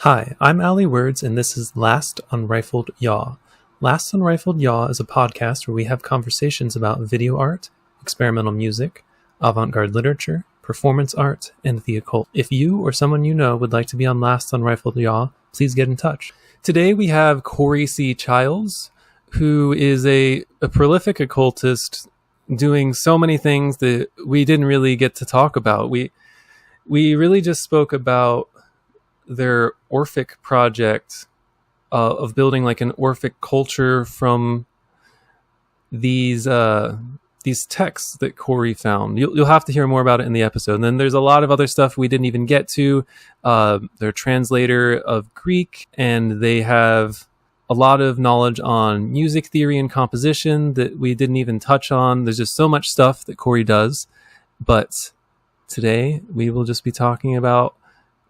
Hi, I'm Ali Words, and this is Last Unrifled Yaw. Last Unrifled Yaw is a podcast where we have conversations about video art, experimental music, avant-garde literature, performance art, and the occult. If you or someone you know would like to be on Last Unrifled Yaw, please get in touch. Today we have Cory C. Childs, who is a prolific occultist doing so many things that we didn't really get to talk about. We really just spoke about their Orphic project of building like an Orphic culture from these texts that Cory found. You'll have to hear more about it in the episode. And then there's a lot of other stuff we didn't even get to. They're a translator of Greek, and they have a lot of knowledge on music theory and composition that we didn't even touch on. There's just so much stuff that Cory does. But today we will just be talking about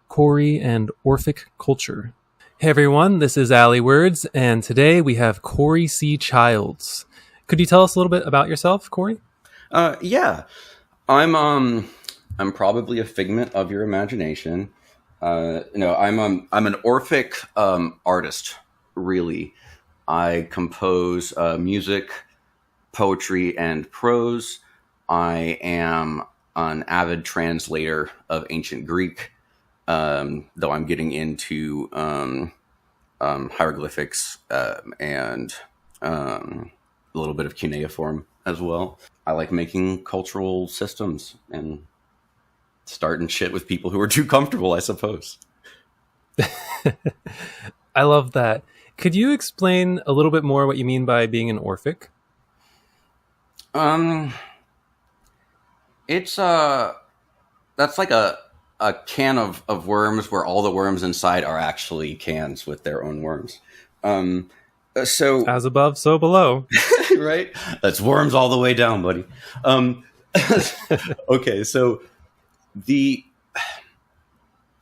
Cory and Orphic culture. Hey everyone, this is Ali Words, and today we have Cory C. Childs. Could you tell us a little bit about yourself, Cory? Yeah, I'm probably a figment of your imagination. I'm an Orphic artist. Really, I compose music, poetry, and prose. I am an avid translator of ancient Greek. Though I'm getting into hieroglyphics and a little bit of cuneiform as well. I like making cultural systems and starting shit with people who are too comfortable, I suppose. I love that. Could you explain a little bit more what you mean by being an Orphic? It's that's like a can of worms where all the worms inside are actually cans with their own worms. So as above, so below. Right? That's worms all the way down, buddy. Okay, so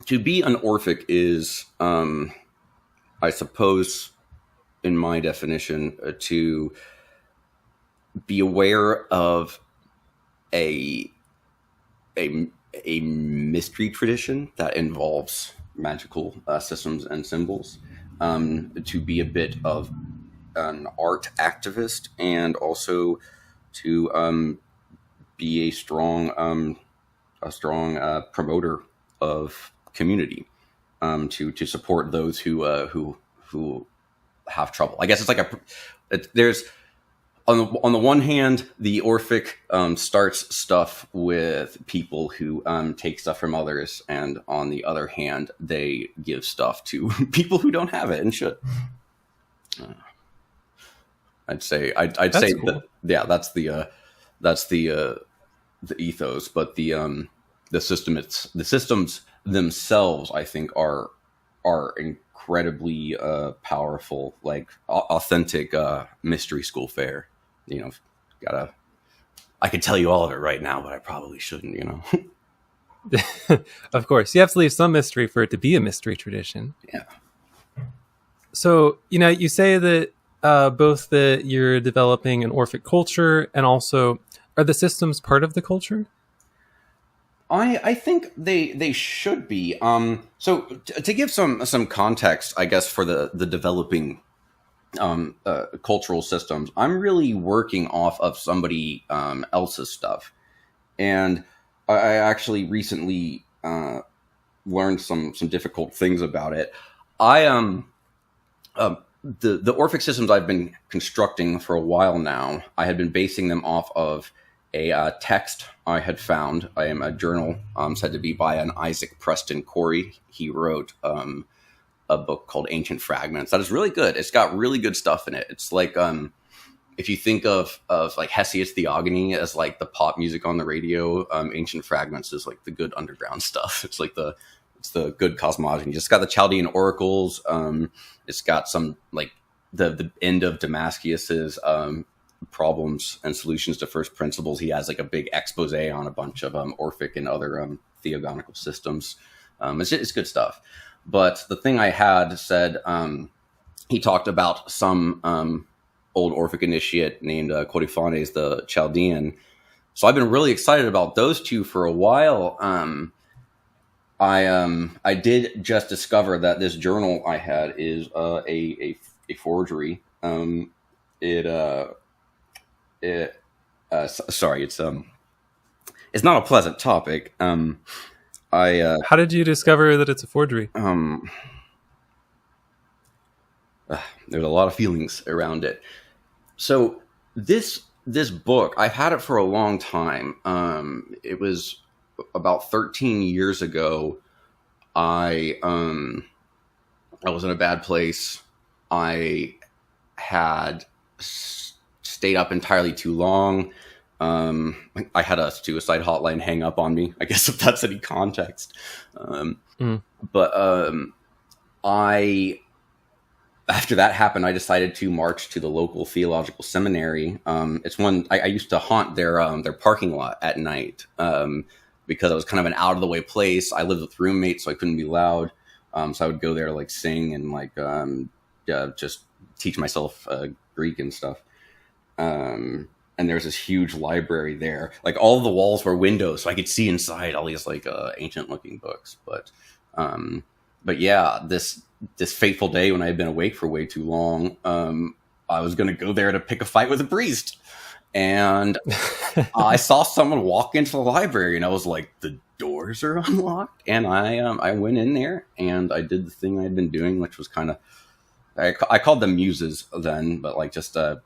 to be an Orphic is, I suppose, in my definition, to be aware of a mystery tradition that involves magical systems and symbols, to be a bit of an art activist, and also to be a strong promoter of community, to support those who have trouble. I guess it's like there's on the one hand, the Orphic starts stuff with people who take stuff from others, and on the other hand, they give stuff to people who don't have it and should. I'd say cool. That's the ethos, but the systems themselves, I think, are incredibly powerful, like authentic mystery school fare. I could tell you all of it right now, but I probably shouldn't, Of course, you have to leave some mystery for it to be a mystery tradition. Yeah. So, you say that both that you're developing an Orphic culture, and also, are the systems part of the culture? I think they should be. So to give some context, I guess, for the developing cultural systems, I'm really working off of somebody else's stuff, and I actually recently learned some difficult things about it. The Orphic systems I've been constructing for a while now, I had been basing them off of a text I had found. I am a journal said to be by an Isaac Preston Cory. He wrote a book called Ancient Fragments that is really good. It's got really good stuff in it. It's like if you think of like Hesiod's Theogony as like the pop music on the radio, Ancient Fragments is like the good underground stuff. It's like the good cosmology. It's got the Chaldean oracles. It's got some like the end of Damascus's problems and solutions to first principles. He has like a big expose on a bunch of Orphic and other theogonical systems. It's good stuff. But the thing I had said, he talked about some old Orphic initiate named Codiphanes the Chaldean. So I've been really excited about those two for a while. I did just discover that this journal I had is a forgery. It it sorry, it's not a pleasant topic. I How did you discover that it's a forgery? There's a lot of feelings around it. So this book, I've had it for a long time. It was about 13 years ago. I was in a bad place. I had stayed up entirely too long. I had a suicide hotline hang up on me, I guess, if that's any context. But I after that happened, I decided to march to the local theological seminary. It's one I used to haunt their parking lot at night because it was kind of an out of the way place. I lived with roommates, so I couldn't be loud. So I would go there to like sing and like just teach myself Greek and stuff. And there's this huge library there. Like all of the walls were windows, so I could see inside all these like ancient looking books. But yeah, this fateful day when I had been awake for way too long, I was going to go there to pick a fight with a priest. And I saw someone walk into the library and I was like, the doors are unlocked. And I went in there and I did the thing I'd been doing, which was kind of, I called them muses then, but like just, I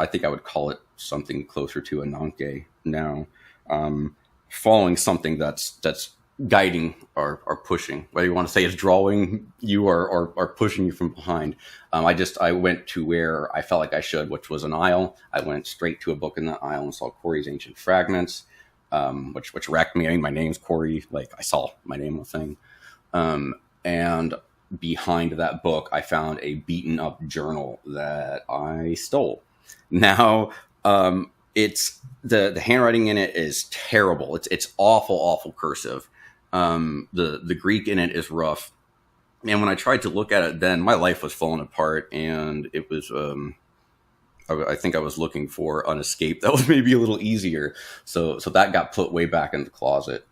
think I would call it something closer to a Nanke now. Following something that's guiding or pushing, whether you want to say it's drawing you or pushing you from behind. I went to where I felt like I should, which was an aisle. I went straight to a book in that aisle and saw Cory's Ancient Fragments, which wrecked me. I mean, my name's Cory. Like I saw my name on the thing. And behind that book, I found a beaten up journal that I stole. Now, it's the handwriting in it is terrible. It's awful cursive. The Greek in it is rough. And when I tried to look at it then, my life was falling apart, and it was, I think I was looking for an escape that was maybe a little easier. So that got put way back in the closet.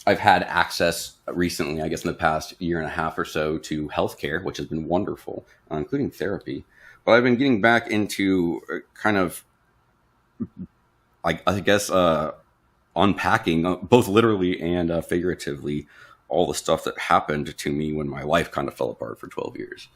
I've had access recently, I guess in the past year and a half or so, to healthcare, which has been wonderful, including therapy. But I've been getting back into kind of, I guess, unpacking, both literally and figuratively, all the stuff that happened to me when my life kind of fell apart for 12 years.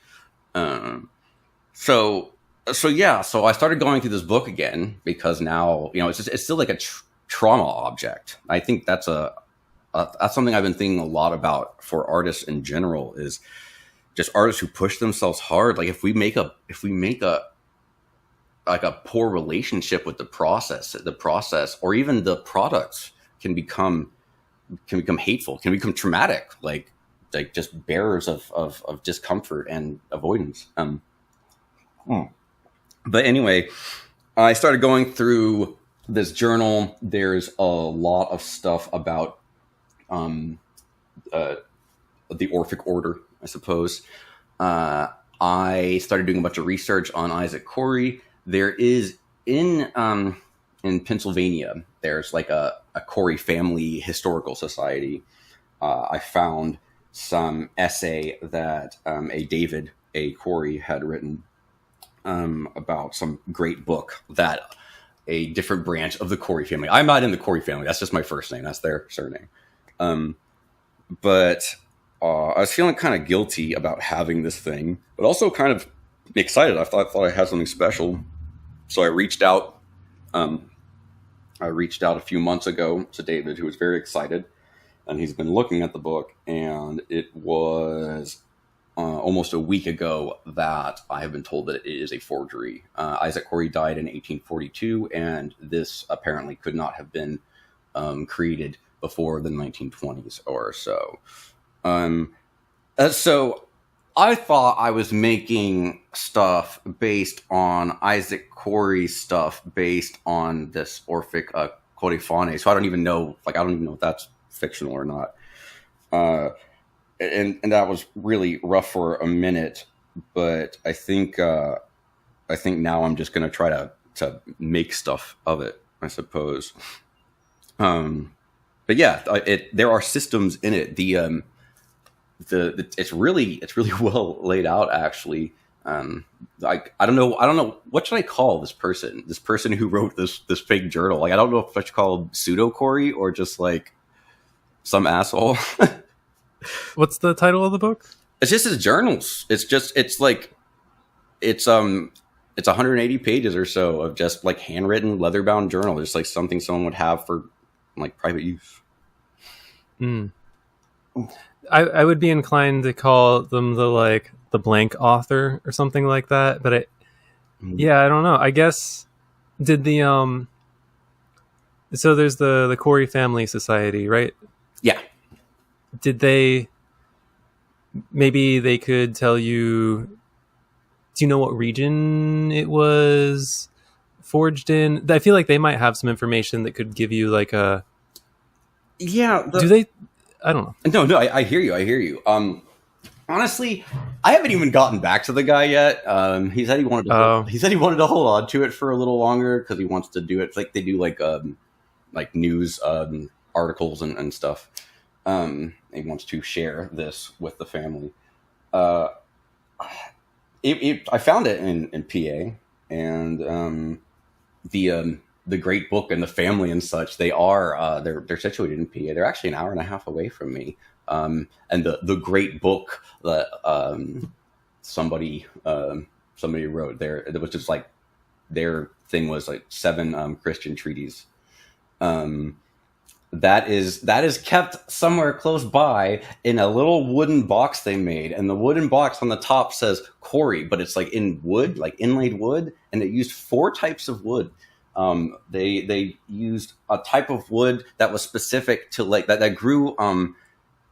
So I started going through this book again because now, it's still like a trauma object. I think that's something I've been thinking a lot about for artists in general, is just artists who push themselves hard. Like if we make a poor relationship with the process, or even the products can become hateful, can become traumatic, like just bearers of discomfort and avoidance. But anyway, I started going through this journal. There's a lot of stuff about the Orphic order, I suppose. I started doing a bunch of research on Isaac Cory. There is in Pennsylvania, there's like a Cory family historical society. I found some essay that a David A. Cory had written about some great book that a different branch of the Cory family. I'm not in the Cory family. That's just my first name. That's their surname. But I was feeling kind of guilty about having this thing, but also kind of excited. I thought I had something special. So I reached out. A few months ago to David, who was very excited, and he's been looking at the book. And it was almost a week ago that I have been told that it is a forgery. Isaac Cory died in 1842, and this apparently could not have been created before the 1920s or so. So I thought I was making stuff based on Isaac Cory's stuff based on this Orphic Coryphone. So I don't even know if that's fictional or not. And that was really rough for a minute, but I think now I'm just going to try to make stuff of it, I suppose. But yeah, there are systems in it. It's really well laid out, actually. Like I don't know what should I call this person who wrote this fake journal. Like I don't know if I should call him pseudo Cory or just like some asshole. What's the title of the book? It's just his journals. It's 180 pages or so of just like handwritten leather-bound journal. Just like something someone would have for like private use. I would be inclined to call them the blank author or something like that, but I don't know. I guess did the so there's the Cory Family Society, right? Yeah. Did maybe they could tell you, do you know what region it was forged in? I feel like they might have some information that could give you like a do they? I don't know. No, I hear you. Honestly, I haven't even gotten back to the guy yet. He said he wanted to hold on to it for a little longer because he wants to do it like they do like news articles and stuff. He wants to share this with the family. I found it in PA, and the Great Book and the family and such. They're situated in PA. They're actually an hour and a half away from me. And the Great Book that somebody wrote there, it was just like their thing was like 7 Christian treaties. That is kept somewhere close by in a little wooden box they made, and the wooden box on the top says Cory, but it's like in wood, like inlaid wood, and it used 4 types of wood. They used a type of wood that was specific to like that grew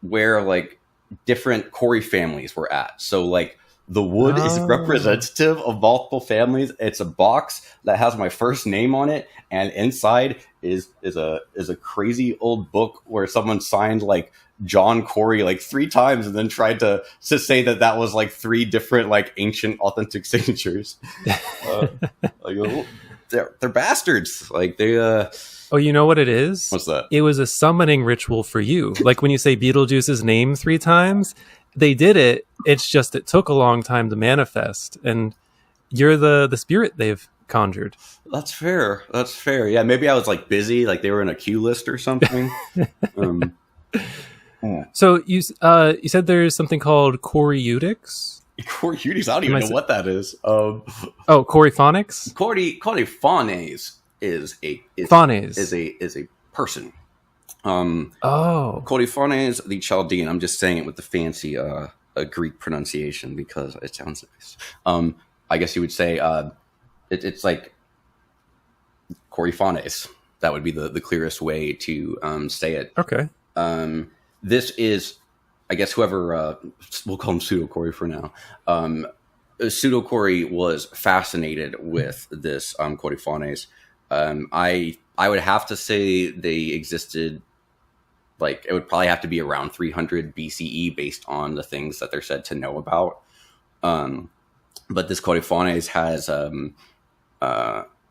where like different Cory families were at. So like the wood is representative of multiple families. It's a box that has my first name on it, and inside is a crazy old book where someone signed like John Cory like 3 times and then tried to say that was like 3 different like ancient authentic signatures. They're bastards. Like they Oh, you know what it is? What's that? It was a summoning ritual for you. Like when you say Beetlejuice's name 3 times, they did it. It's just it took a long time to manifest, and you're the spirit they've conjured. That's fair. Yeah, maybe I was like busy, like they were in a queue list or something. So you said there's something called Choreutics? Choreutics? I don't even know what that is. Chorephonics? Chorephonics is a person. Chorephonics, the Chaldean. I'm just saying it with the fancy Greek pronunciation because it sounds nice. I guess you would say it's like Chorephonics. That would be the clearest way to say it. Okay. This is, I guess, whoever we'll call him Pseudo Cory for now. Pseudo Cory was fascinated with this Chorephonics. I would have to say they existed. Like it would probably have to be around 300 BCE based on the things that they're said to know about. But this Chorephonics has an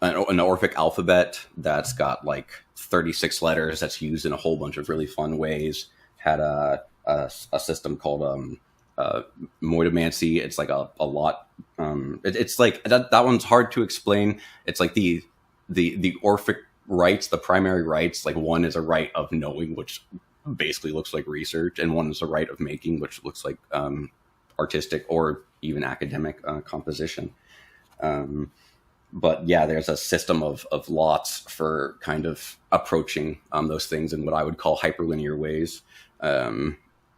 Orphic alphabet that's got like 36 letters that's used in a whole bunch of really fun ways. Had a system called moidomancy. It's like a lot. It's like that one's hard to explain. It's like the Orphic rites, the primary rites. Like one is a rite of knowing, which basically looks like research, and one is a rite of making, which looks like artistic or even academic composition. But yeah, there's a system of lots for kind of approaching those things in what I would call hyperlinear ways.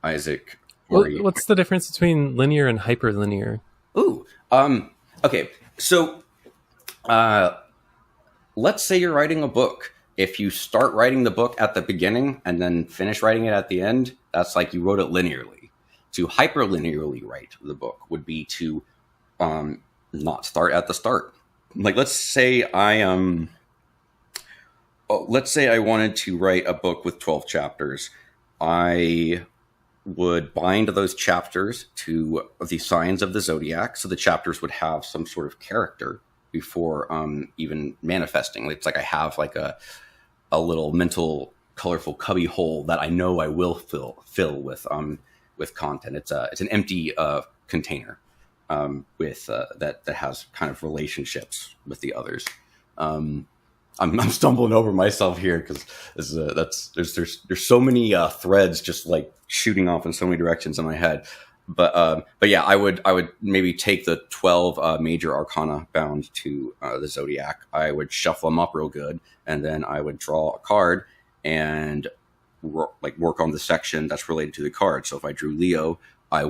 Isaac. What's the difference between linear and hyperlinear? Okay. So, let's say you're writing a book. If you start writing the book at the beginning and then finish writing it at the end, that's like you wrote it linearly. To hyperlinearly write the book would be to not start at the start. Like, let's say I wanted to write a book with 12 chapters. I would bind those chapters to the signs of the zodiac, so the chapters would have some sort of character before even manifesting. It's like I have like a little mental, colorful cubby hole that I know I will fill with content. It's an empty container with that has kind of relationships with the others. I'm stumbling over myself here because there's so many threads just like shooting off in so many directions in my head. But yeah, I would maybe take the 12 major arcana bound to the Zodiac. I would shuffle them up real good, and then I would draw a card and work on the section that's related to the card. So if I drew Leo, I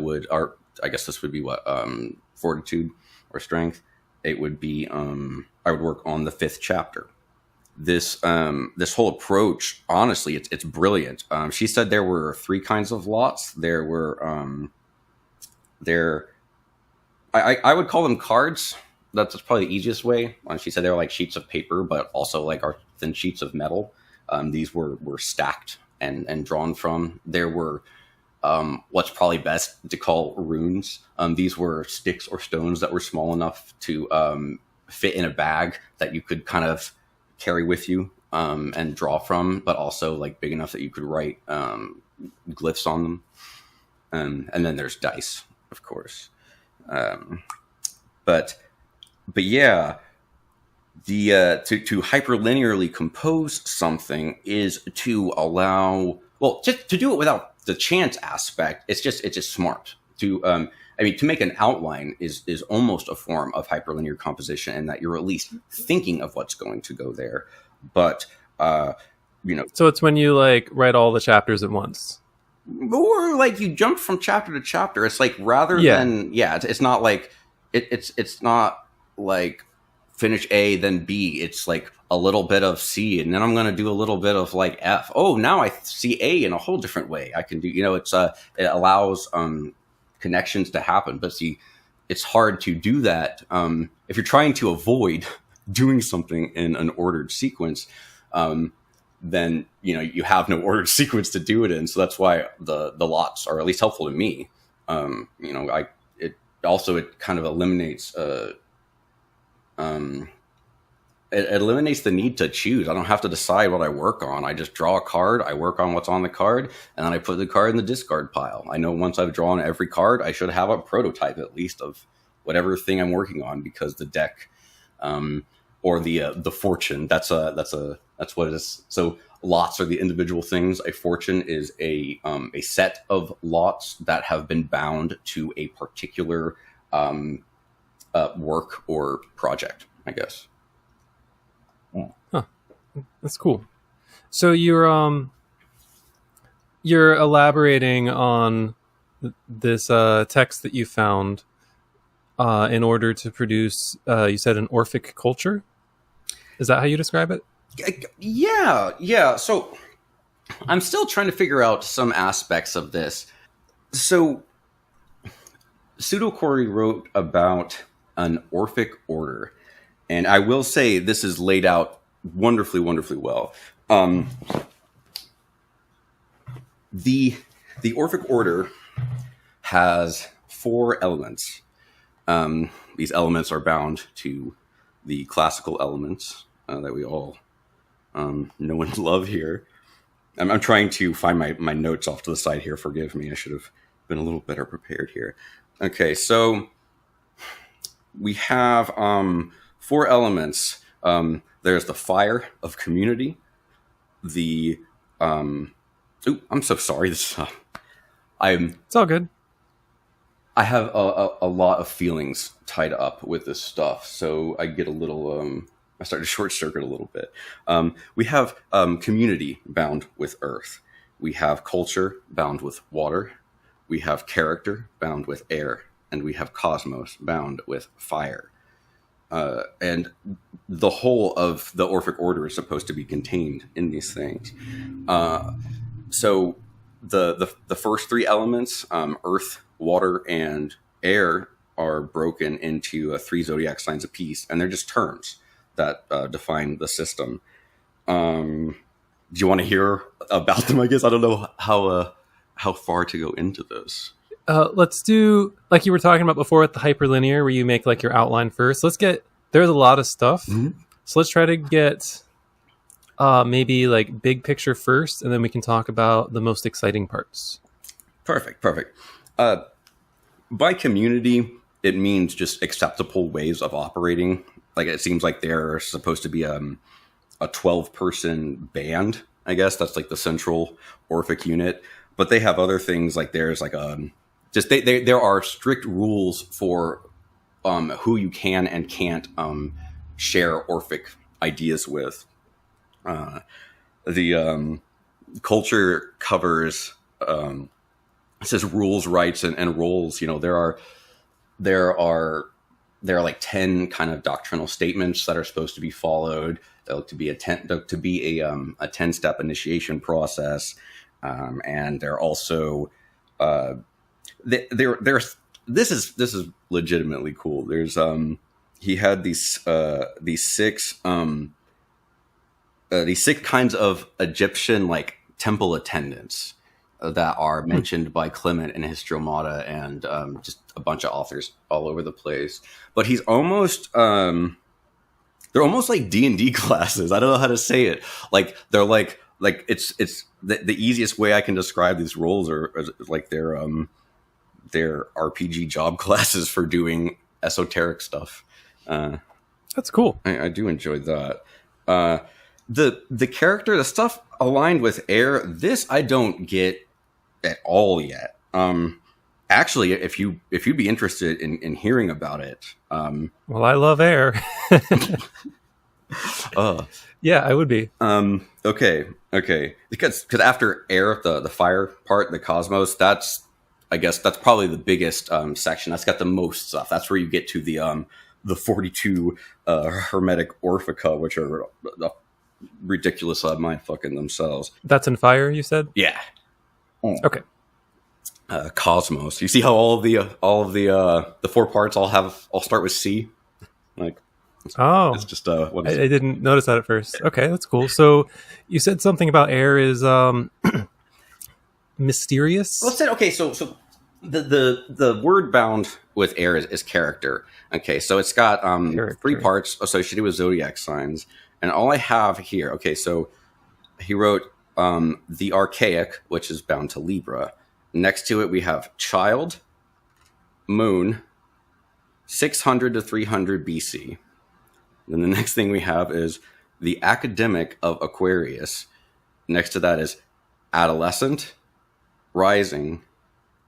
guess this would be what, fortitude or strength. It would be I would work on the 5th chapter. This whole approach, honestly, it's brilliant. She said there were 3 kinds of lots. There were I would call them cards. That's probably the easiest way. She said they were like sheets of paper, but also like are thin sheets of metal. These were stacked and drawn from. There were what's probably best to call runes. These were sticks or stones that were small enough to fit in a bag that you could kind of carry with you and draw from, but also like big enough that you could write glyphs on them. And then there's dice, of course. But yeah, the to hyperlinearly compose something is to allow, well, just to do it without the chance aspect. It's just smart to to make an outline is almost a form of hyperlinear composition, in that you're at least thinking of what's going to go there. But so it's when you like write all the chapters at once, or like you jump from chapter to chapter. It's like than it's not like it's not like finish A then B. It's like a little bit of C, and then I'm going to do a little bit of like F. Oh, now I see A in a whole different way. I can do, it allows connections to happen. But see, it's hard to do that if you're trying to avoid doing something in an ordered sequence. Then you have no ordered sequence to do it in. So that's why the lots are at least helpful to me. It kind of eliminates it eliminates the need to choose. I don't have to decide what I work on. I just draw a card, I work on what's on the card, and then I put the card in the discard pile. I know once I've drawn every card, I should have a prototype at least of whatever thing I'm working on, because the deck or the fortune, that's what it is. So lots are the individual things. A fortune is a set of lots that have been bound to a particular work or project, I guess. Huh. That's cool. So you're elaborating on this text that you found in order to produce, you said, an Orphic culture? Is that how you describe it? Yeah. So I'm still trying to figure out some aspects of this. So Pseudo Cory wrote about an Orphic order, and I will say this is laid out wonderfully, wonderfully well. The Orphic order has 4 elements. These elements are bound to the classical elements that we all know and love here. I'm trying to find my notes off to the side here. Forgive me. I should have been a little better prepared here. Okay, so we have 4 elements. There's the fire of community. I'm so sorry. It's all good. I have a lot of feelings tied up with this stuff, so I get a little. I start to short circuit a little bit. We have community bound with earth. We have culture bound with water. We have character bound with air, and we have cosmos bound with fire. And the whole of the Orphic order is supposed to be contained in these things. So the first 3 elements, earth, water, and air, are broken into 3 zodiac signs apiece, and they're just terms that define the system. Do you want to hear about them? I guess I don't know how far to go into this. Let's do, like you were talking about before with the hyperlinear, where you make like your outline first. There's a lot of stuff. Mm-hmm. So let's try to get maybe like big picture first, and then we can talk about the most exciting parts. Perfect. By community, it means just acceptable ways of operating. Like, it seems like they're supposed to be a 12-person band. I guess that's like the central Orphic unit. But they have other things, like there's like there are strict rules for who you can and can't share Orphic ideas with. The culture covers it says rules, rights, and roles. There are like 10 kind of doctrinal statements that are supposed to be followed. There look to be a 10-step initiation process, and they're also there's this is legitimately cool. There's he had these six kinds of Egyptian like temple attendants that are mentioned by Clement in Histriomata and just a bunch of authors all over the place. But he's almost they're almost like D&D classes. I don't know how to say it. Like they're like it's the easiest way I can describe these roles are like they're RPG job classes for doing esoteric stuff. That's cool. I do enjoy that. The character, the stuff aligned with air, this I don't get at all yet. Actually, if you'd be interested in hearing about it, well, I love air. Yeah, I would be. Okay, because after air, the fire part, the cosmos, I guess that's probably the biggest section. That's got the most stuff. That's where you get to the 42 hermetic Orphica, which are ridiculous mind fucking themselves. That's in fire, you said? Yeah. Okay. Cosmos. You see how all of the 4 parts all start with C? Like, it's just what is I didn't notice that at first. Okay, that's cool. So you said something about air is mysterious. Let's say okay. So the word bound with air is character. Okay, so it's got 3 parts associated with zodiac signs, and all I have here. Okay, so he wrote the archaic, which is bound to Libra. Next to it, we have child, moon, 600 to 300 BC. Then the next thing we have is the academic of Aquarius. Next to that is adolescent, rising,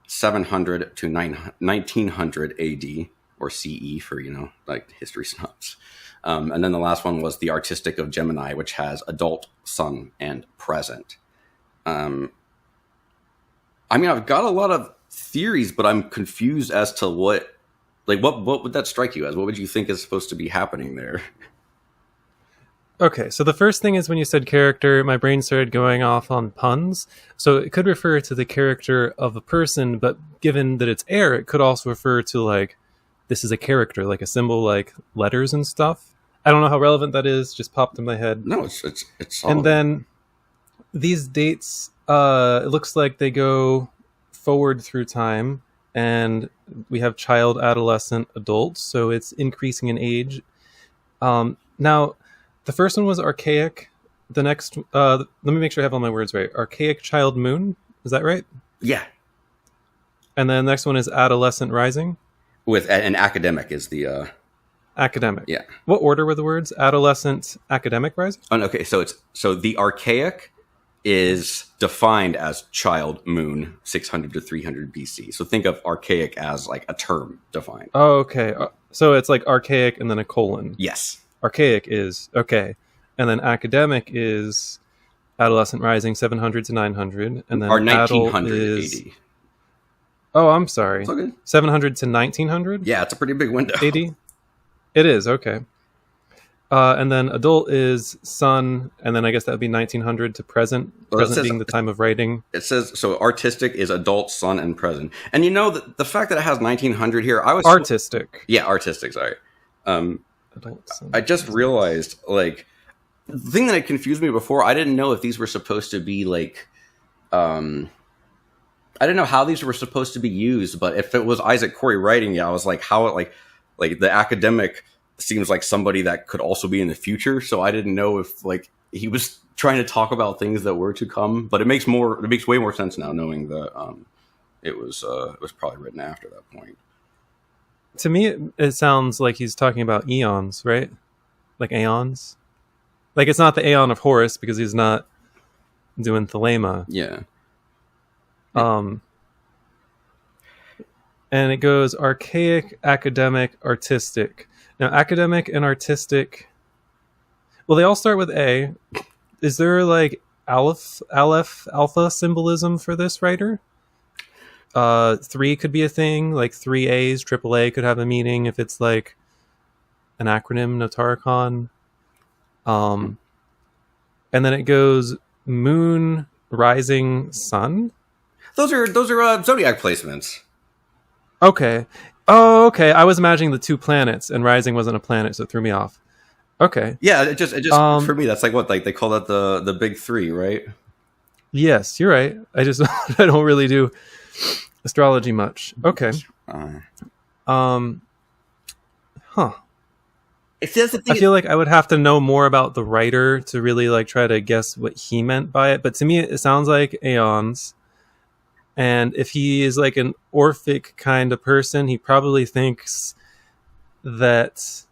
700 to 1900 AD, or CE for, like history snobs. And then the last one was the artistic of Gemini, which has adult, sun, and present. I've got a lot of theories, but I'm confused as to what would that strike you as? What would you think is supposed to be happening there? Okay, so the first thing is when you said character, my brain started going off on puns. So it could refer to the character of a person, but given that it's air, it could also refer to like, this is a character, like a symbol, like letters and stuff. I don't know how relevant that is, just popped in my head. No, it's solid. And then these dates, it looks like they go forward through time, and we have child, adolescent, adult, so it's increasing in age. Now, the first one was archaic. The next, let me make sure I have all my words right. Archaic child moon, is that right? Yeah. And then the next one is adolescent rising. With an academic is the academic. Yeah. What order were the words? Adolescent, academic rising? Oh, okay, so the archaic is defined as child moon 600 to 300 BC. So think of archaic as like a term defined. Oh, okay. So it's like archaic and then a colon. Yes. Archaic is okay, and then academic is adolescent rising 700 to 900, and then or 1900 is AD. Oh, I'm sorry. It's all good. 700 to 1900. Yeah, it's a pretty big window. AD. It is okay. And then adult is sun, and then I guess that would be 1900 to present. Well, present being the time of writing. It says so. Artistic is adult, sun, and present. And the fact that it has 1900 here, I was artistic. Yeah, artistic. Sorry. Adult, sun, I just realized, like, the thing that had confused me before, I didn't know if these were supposed to be like, I didn't know how these were supposed to be used. But if it was Isaac Cory writing, I was like, how it like the academic seems like somebody that could also be in the future. So I didn't know if like he was trying to talk about things that were to come. But it makes way more sense now, knowing that it was probably written after that point. To me, it sounds like he's talking about eons, right? Like aeons. Like it's not the Aeon of Horus because he's not doing Thelema. Yeah. And it goes archaic, academic, artistic. Now, academic and artistic, well, they all start with A. Is there like Aleph, alpha symbolism for this writer? 3 could be a thing, like 3 A's, triple A could have a meaning if it's like an acronym, Notaricon. And then it goes moon, rising, sun. Those are zodiac placements. Okay. Oh, okay. I was imagining the 2 planets, and rising wasn't a planet, so it threw me off. Okay. Yeah, it just for me, that's like what they call that the big 3, right? Yes, you're right. I don't really do astrology much. Okay. Huh. I feel like I would have to know more about the writer to really like try to guess what he meant by it. But to me, it sounds like aeons. And if he is like an Orphic kind of person, he probably thinks that...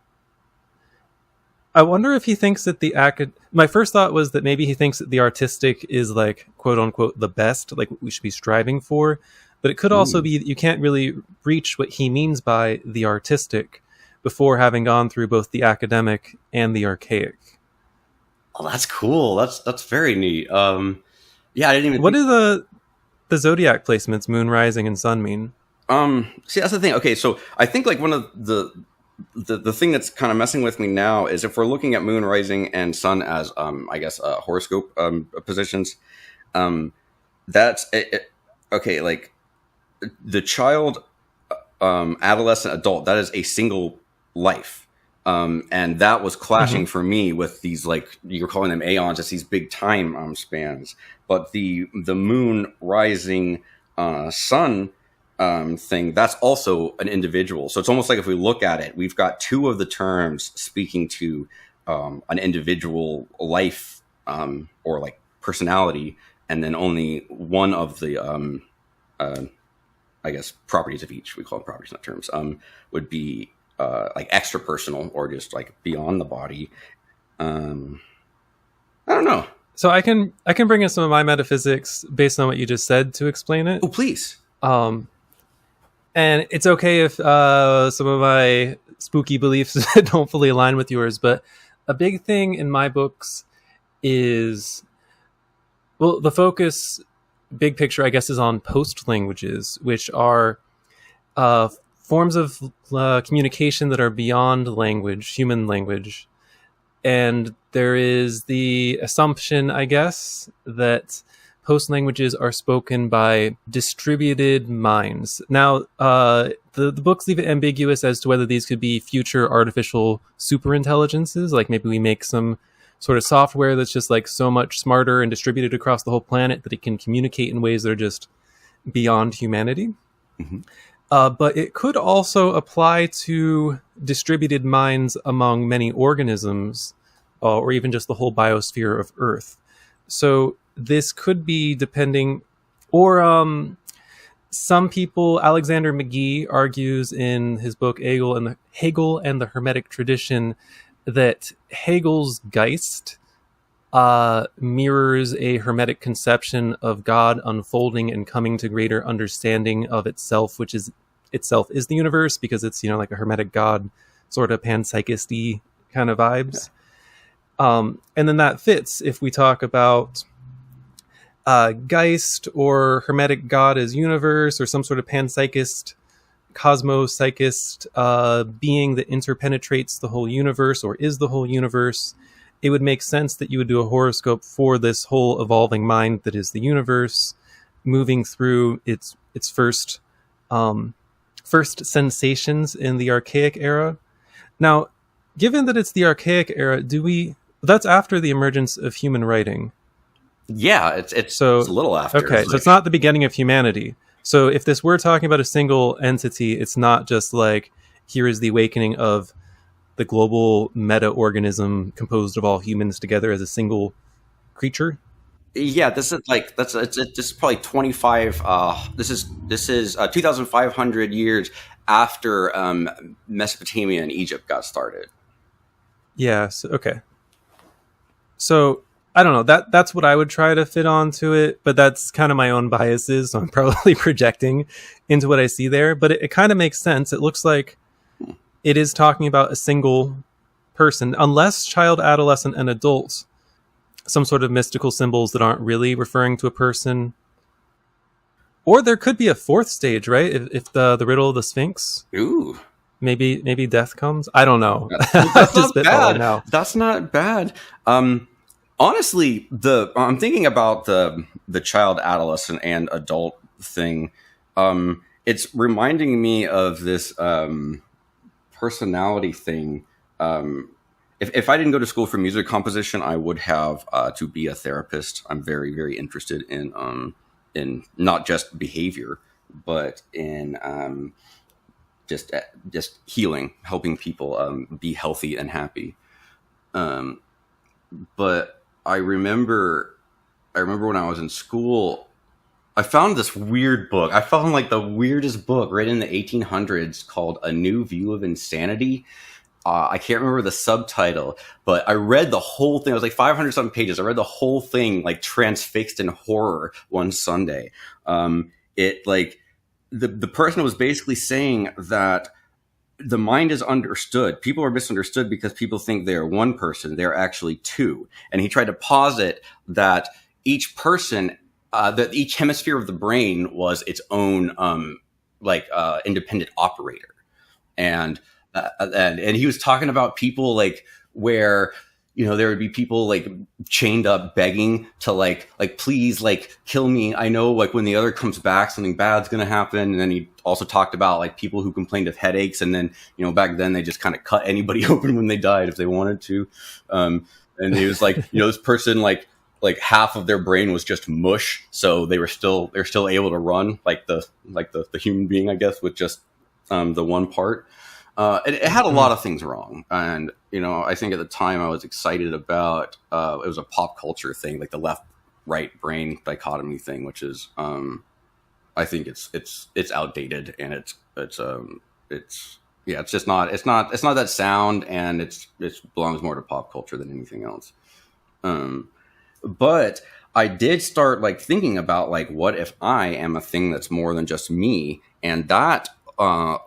I wonder if he thinks that my first thought was that maybe he thinks that the artistic is like, quote unquote, the best, like what we should be striving for. But it could also be that you can't really reach what he means by the artistic before having gone through both the academic and the archaic. Oh, that's cool. That's very neat. Yeah, I didn't even... What do the zodiac placements, moon, rising, and sun mean? See, that's the thing. Okay, so I think like one of the thing that's kind of messing with me now is if we're looking at moon, rising, and sun as I guess horoscope positions, that's it, okay. Like the child, adolescent, adult, that is a single life. And that was clashing for me with these, like, you're calling them aeons, it's these big time spans. But the moon, rising, sun thing, that's also an individual. So it's almost like if we look at it, we've got 2 of the terms speaking to an individual life or like personality, and then only one of the I guess properties of each, we call them properties, not terms, would be like extra personal or just like beyond the body. I don't know. So I can bring in some of my metaphysics based on what you just said to explain it. Oh, please. And it's okay if some of my spooky beliefs don't fully align with yours, but a big thing in my books is, well, the focus, big picture, I guess, is on post languages, which are forms of communication that are beyond language, human language. And there is the assumption, I guess, that post languages are spoken by distributed minds. Now, the books leave it ambiguous as to whether these could be future artificial superintelligences, like maybe we make some sort of software that's just like so much smarter and distributed across the whole planet that it can communicate in ways that are just beyond humanity. Mm-hmm. But it could also apply to distributed minds among many organisms, or even just the whole biosphere of Earth. So this could be depending, or some people, Alexander McGee argues in his book Hegel and the Hermetic Tradition, that Hegel's Geist mirrors a Hermetic conception of God unfolding and coming to greater understanding of itself, which is itself is the universe, because it's, you know, like a Hermetic God, sort of panpsychist-y kind of vibes. Yeah. And then that fits if we talk about Geist or Hermetic God as universe, or some sort of panpsychist, cosmopsychist being that interpenetrates the whole universe or is the whole universe. It would make sense that you would do a horoscope for this whole evolving mind that is the universe, moving through its first sensations in the archaic era. Now, given that it's the archaic era, that's after the emergence of human writing. Yeah, it's a little after. Okay, so it's not the beginning of humanity. So if this were talking about a single entity, it's not just like, here is the awakening of the global meta-organism composed of all humans together as a single creature. Yeah, this is like this is probably 25. This is 2,500 years after Mesopotamia and Egypt got started. Yeah. So, okay. So I don't know. That's what I would try to fit onto it, but that's kind of my own biases. So I'm probably projecting into what I see there. But it kind of makes sense. It looks like it is talking about a single person, unless child, adolescent, and adult, some sort of mystical symbols that aren't really referring to a person. Or there could be a fourth stage, right? If the riddle of the Sphinx. Ooh, Maybe death comes. I don't know. that's not bad. Now. That's not bad. Honestly, I'm thinking about the child, adolescent, and adult thing. It's reminding me of this personality thing. If I didn't go to school for music composition, I would have to be a therapist. I'm very, very interested in not just behavior, but in just healing, helping people be healthy and happy. But I remember when I was in school, I found this weird book. I found like the weirdest book written in the 1800s called A New View of Insanity. I can't remember the subtitle, but I read the whole thing. It was like 500 something pages. I read the whole thing like transfixed in horror one Sunday. It like the person was basically saying that the mind is understood. People are misunderstood because people think they're one person. They're actually two. And he tried to posit that each person, that each hemisphere of the brain was its own independent operator. And he was talking about people like where, you know, there would be people like chained up begging to like please like kill me. I know like when the other comes back, something bad's going to happen. And then he also talked about like people who complained of headaches. And then, you know, back then they just kind of cut anybody open when they died if they wanted to. And he was like, you know, this person like half of their brain was just mush. So they're still able to run like the human being, I guess, with just the one part. It had a lot of things wrong. And, you know, I think at the time I was excited about, it was a pop culture thing, like the left-right brain dichotomy thing, which is, I think it's outdated and it's just not that sound, and it belongs more to pop culture than anything else. But I did start like thinking about like, what if I am a thing that's more than just me? And that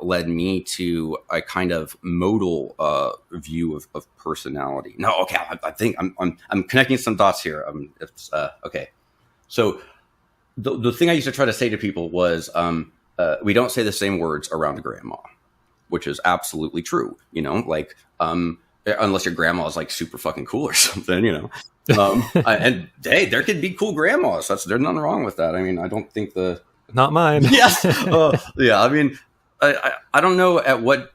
led me to a kind of modal view of personality. No, okay, I think I'm connecting some dots here. Okay, so the thing I used to try to say to people was, we don't say the same words around grandma, which is absolutely true. You know, like unless your grandma is like super fucking cool or something, you know. And hey, there could be cool grandmas. There's nothing wrong with that. I mean, I don't think not mine. Yes. Yeah. I mean, I don't know at what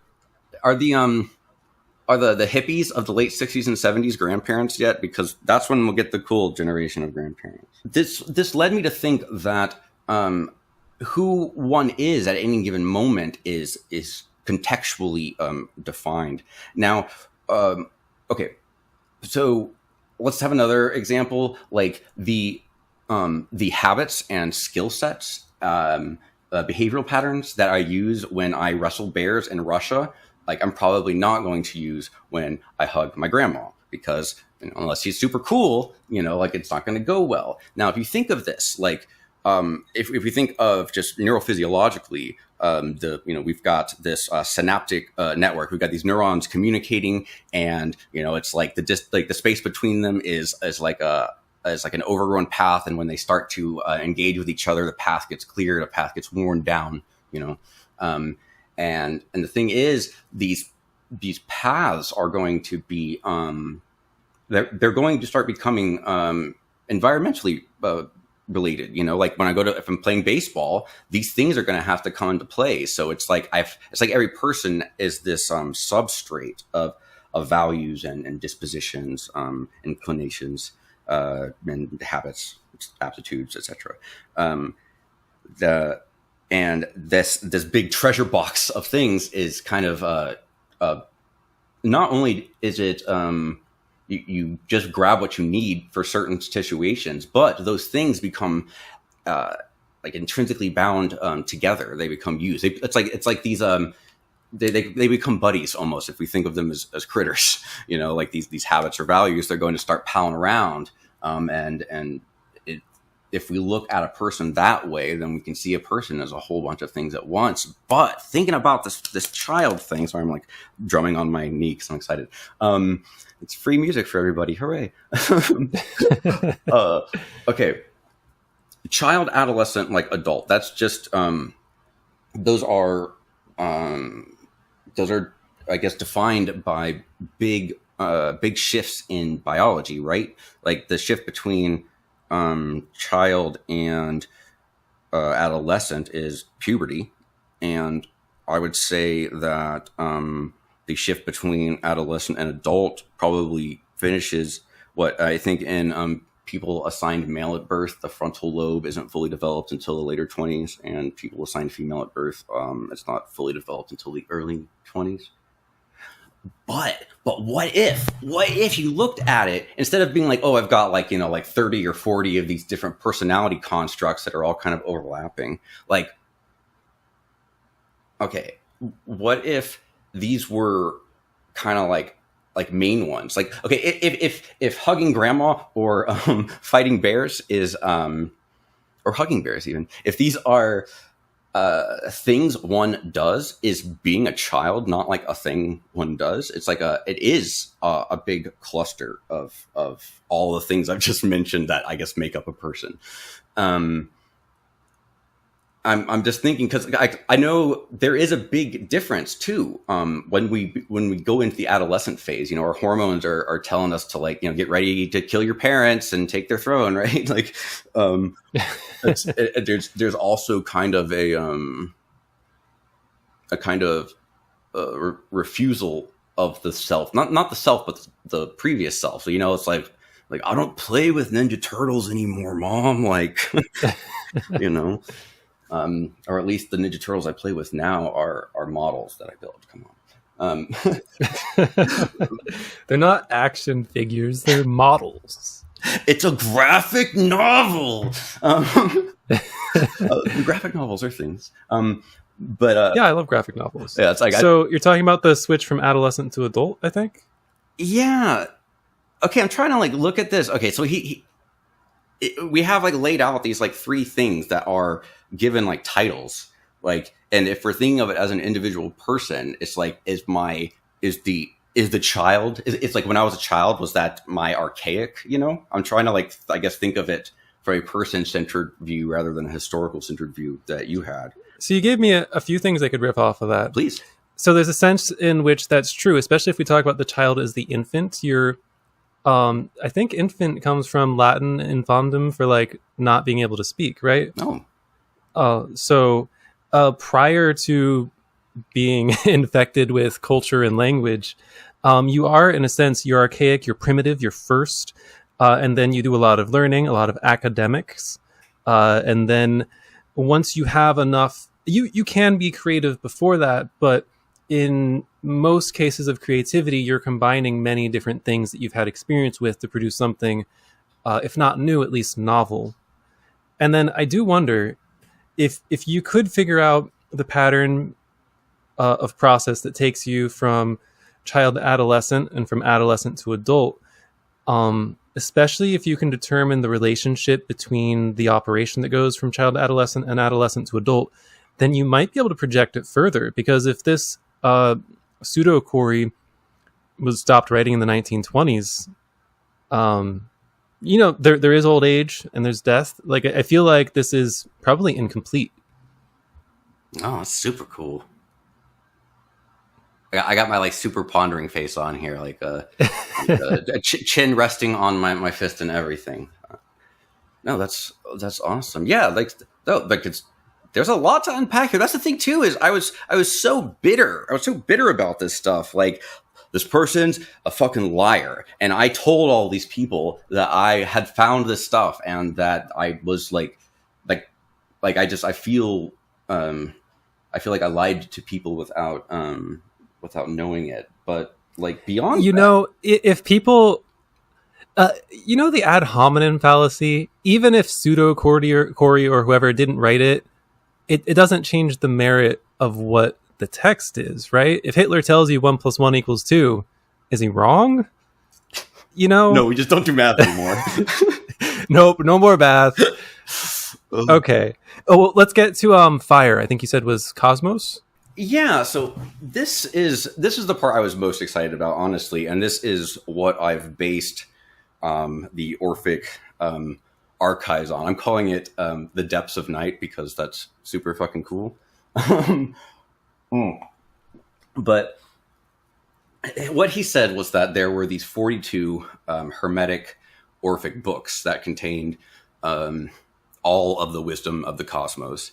are the hippies of the late 60s and 70s grandparents yet, because that's when we'll get the cool generation of grandparents. This led me to think that who one is at any given moment is contextually defined. Now, okay, so let's have another example, like the habits and skill sets. Behavioral patterns that I use when I wrestle bears in Russia, like I'm probably not going to use when I hug my grandma, because unless she's super cool, you know, like it's not going to go well. Now, if you think of this, like if we think of just neurophysiologically, we've got this synaptic network. We've got these neurons communicating, and you know, it's like the space between them is like an overgrown path, and when they start to engage with each other, the path gets cleared, the path gets worn down, you know. And the thing is, these paths are going to be they're going to start becoming environmentally related, you know. Like if I'm playing baseball, these things are going to have to come into play. So it's like every person is this substrate of values and dispositions, inclinations, and habits, aptitudes, etc. And this big treasure box of things is kind of not only is it you just grab what you need for certain situations, but those things become like intrinsically bound together. They become used. It's like these they become buddies almost, if we think of them as critters. Like these habits or values, they're going to start palling around, and if we look at a person that way, then we can see a person as a whole bunch of things at once. But thinking about this child thing, sorry, I'm like drumming on my knee because I'm excited. It's free music for everybody. Hooray. Okay. Child, adolescent, like adult. That's just, those are, I guess, defined by big shifts in biology, right? Like the shift between child and adolescent is puberty, and I would say that the shift between adolescent and adult probably finishes what I think in people assigned male at birth, the frontal lobe isn't fully developed until the later 20s, and people assigned female at birth, it's not fully developed until the early 20s. But what if you looked at it, instead of being like, oh, I've got like 30 or 40 of these different personality constructs that are all kind of overlapping, like, okay, what if these were kind of like main ones? Like, okay, if hugging grandma or fighting bears is or hugging bears, even if these are things one does, is being a child not like a thing one does? It's like it is a big cluster of all the things I've just mentioned that I guess make up a person. I'm just thinking, because I know there is a big difference too. When we go into the adolescent phase, our hormones are telling us to get ready to kill your parents and take their throne, right? Like, there's also kind of a kind of refusal of the self, not the self, but the previous self. So it's like I don't play with Ninja Turtles anymore, Mom. Like, or at least the Ninja Turtles I play with now are models that I built. Come on. They're not action figures, they're models. It's a graphic novel. Graphic novels are things. But yeah, I love graphic novels. Yeah, it's like, so you're talking about the switch from adolescent to adult, I think? Yeah. Okay, I'm trying to look at this. Okay, so we have laid out these three things that are given titles, and if we're thinking of it as an individual person, it's is the child, it's like when I was a child, was that my archaic? I'm trying to I guess think of it from a person-centered view rather than a historical-centered view that you had. So you gave me a few things I could riff off of that. Please. So there's a sense in which that's true, especially if we talk about the child as the infant. I think infant comes from Latin infandum for not being able to speak, right? Oh. So prior to being infected with culture and language, you are, in a sense, you're archaic, you're primitive, you're first, and then you do a lot of learning, a lot of academics, and then once you have enough, you can be creative before that, but in most cases of creativity, you're combining many different things that you've had experience with to produce something, if not new, at least novel. And then I do wonder if you could figure out the pattern of process that takes you from child to adolescent and from adolescent to adult, especially if you can determine the relationship between the operation that goes from child to adolescent and adolescent to adult, then you might be able to project it further. Because if this pseudo Cory was stopped writing in the 1920s, there is old age and there's death. I feel like this is probably incomplete. Oh, that's super cool. I got my super pondering face on here, a chin resting on my fist and everything. No, that's awesome. Yeah, there's a lot to unpack here. That's the thing too, is I was so bitter. I was so bitter about this stuff. This person's a fucking liar, and I told all these people that I had found this stuff and that I was I feel like I lied to people without knowing it. But like beyond You that. know, if people, the ad hominem fallacy, even if pseudo Cory or whoever didn't write it, it doesn't change the merit of what the text is, right? If Hitler tells you 1+1 = 2, is he wrong? You No, know? we just don't do math anymore. Nope, no more math. Okay. Oh, well, let's get to fire. I think you said was Cosmos. Yeah, so this is the part I was most excited about, honestly, and this is what I've based the Orphic archives on. I'm calling it the Depths of Night because that's super fucking cool. But what he said was that there were these 42 hermetic Orphic books that contained all of the wisdom of the cosmos.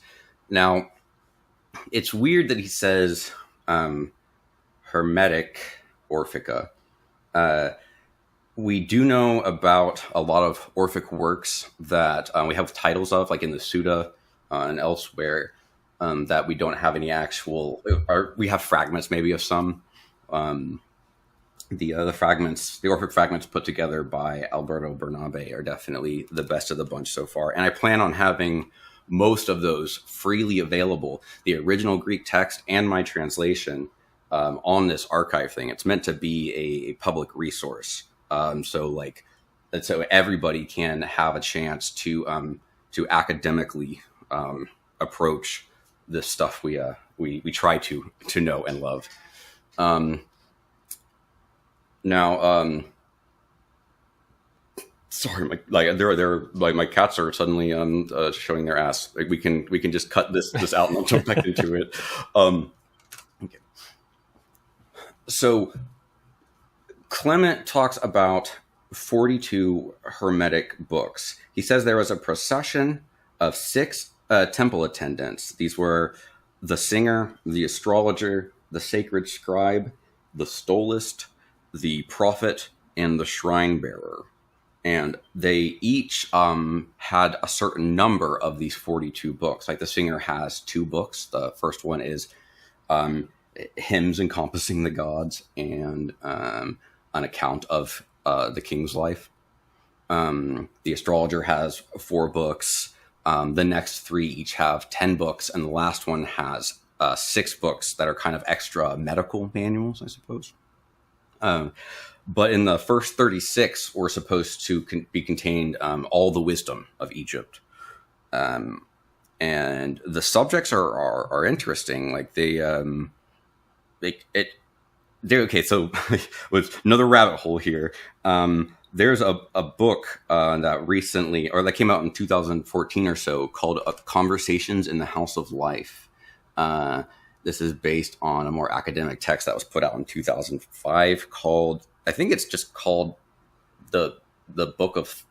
Now, it's weird that he says hermetic Orphica. We do know about a lot of Orphic works that we have titles of, like in the Suda and elsewhere, that we don't have any actual, or we have fragments maybe of some. The fragments, the Orphic fragments put together by Alberto Bernabe are definitely the best of the bunch so far. And I plan on having most of those freely available, the original Greek text and my translation, on this archive thing. It's meant to be a public resource. So everybody can have a chance to academically approach this stuff we try to know and love. Sorry, my cats are suddenly showing their ass. Like we can just cut this out and I'll jump back into it. Okay. So Clement talks about 42 Hermetic books. He says there was a procession of 6 temple attendants. These were the singer, the astrologer, the sacred scribe, the stolist, the prophet, and the shrine bearer. And they each had a certain number of these 42 books. Like the singer has 2 books. The first one is hymns encompassing the gods and an account of the king's life. The astrologer has 4 books. The next 3 each have 10 books. And the last one has 6 books that are kind of extra medical manuals, I suppose. But in the first 36 were supposed to be contained all the wisdom of Egypt. And the subjects are interesting. Like they're okay. So with another rabbit hole here. There's a book that recently, or that came out in 2014 or so, called Conversations in the House of Life. This is based on a more academic text that was put out in 2005 called, I think it's just called the Book of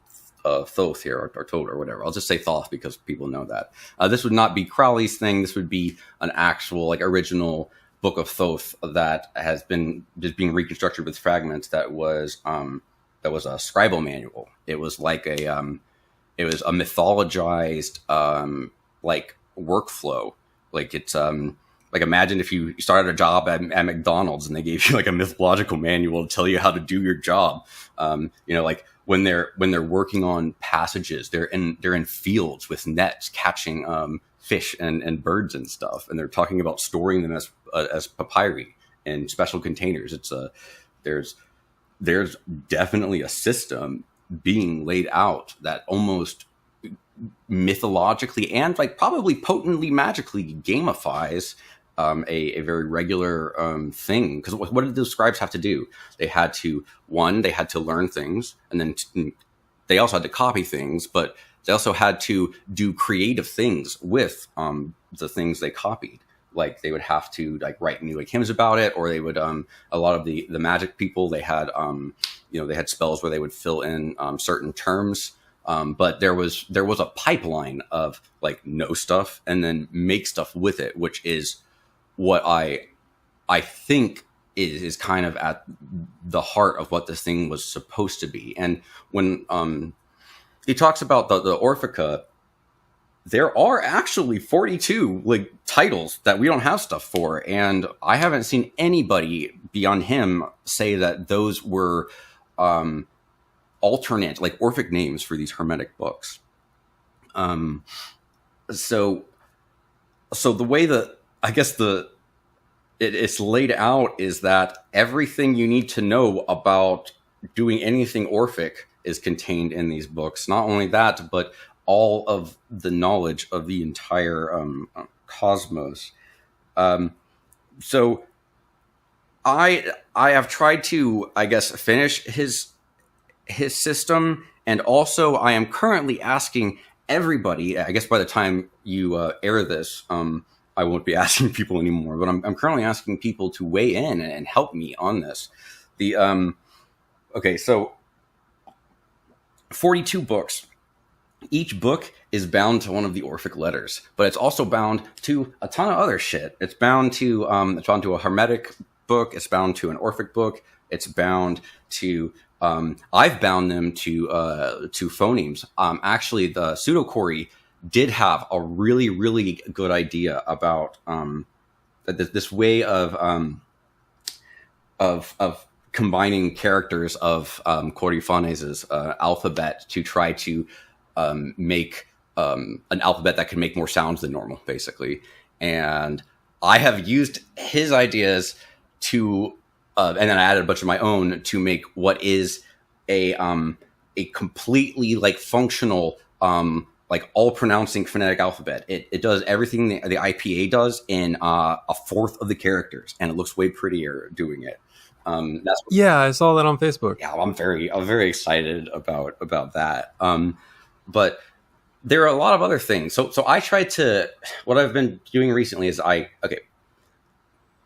Thoth here, or Toth, or whatever. I'll just say Thoth because people know that. This would not be Crowley's thing. This would be an actual, like, original Book of Thoth that has been just being reconstructed with fragments. That was a scribal manual. It was like it was a mythologized like workflow. Like it's like imagine if you started a job at McDonald's and they gave you like a mythological manual to tell you how to do your job. Like when they're working on passages, they're in fields with nets catching fish and birds and stuff, and they're talking about storing them as papyri in special containers. It's there's definitely a system being laid out that almost mythologically and like probably potently magically gamifies a very regular thing. Because what did the scribes have to do? They had to learn things, and then they also had to copy things, but they also had to do creative things with the things they copied. Like they would have to like write new like hymns about it, or they would a lot of the magic people, they had they had spells where they would fill in certain terms. But there was a pipeline of like know stuff and then make stuff with it, which is what I think is kind of at the heart of what this thing was supposed to be. And when he talks about the Orphica, there are actually 42 like titles that we don't have stuff for, and I haven't seen anybody beyond him say that those were alternate, like Orphic names for these Hermetic books. So the way that I guess it's laid out is that everything you need to know about doing anything Orphic is contained in these books. Not only that, but all of the knowledge of the entire cosmos. So I have tried to, I guess, finish his system, and also I am currently asking everybody. I guess by the time you air this, I won't be asking people anymore. But I'm currently asking people to weigh in and help me on this. Okay, so 42 books. Each book is bound to one of the Orphic letters, but it's also bound to a ton of other shit. It's bound to a Hermetic book. It's bound to an Orphic book. It's bound to I've bound them to phonemes. Actually, the pseudo Cory did have a really, really good idea about this way of combining characters of Cory Fanes' alphabet to try to make an alphabet that can make more sounds than normal, basically. And I have used his ideas to, and then I added a bunch of my own to make what is a completely like functional, like all pronouncing phonetic alphabet. It does everything the IPA does in a fourth of the characters, and it looks way prettier doing it. Yeah, I saw that on Facebook. Yeah, I'm very excited about that. But there are a lot of other things. So I tried to, what I've been doing recently is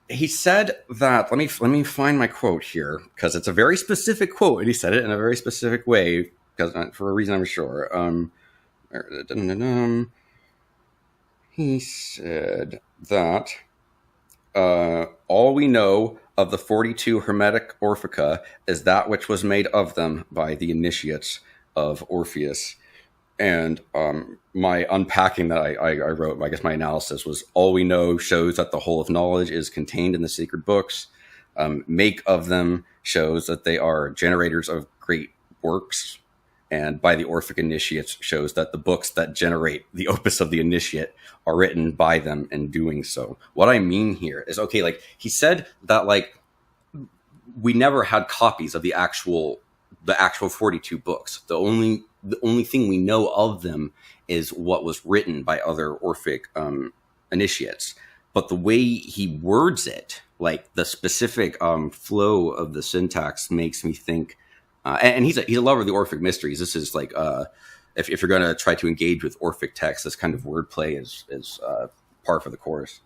he said that, let me find my quote here, because it's a very specific quote, and he said it in a very specific way, because for a reason I'm sure. He said that all we know of the 42 Hermetic Orphica is that which was made of them by the initiates of Orpheus. And my unpacking that I wrote, I guess my analysis was, all we know shows that the whole of knowledge is contained in the sacred books. Make of them shows that they are generators of great works. And by the Orphic initiates shows that the books that generate the opus of the initiate are written by them in doing so. What I mean here is, okay, like he said that like we never had copies of the actual 42 books. The only thing we know of them is what was written by other Orphic initiates. But the way he words it, like the specific flow of the syntax, makes me think. And he's a lover of the Orphic mysteries. This is like if you're going to try to engage with Orphic text, this kind of wordplay is par for the course.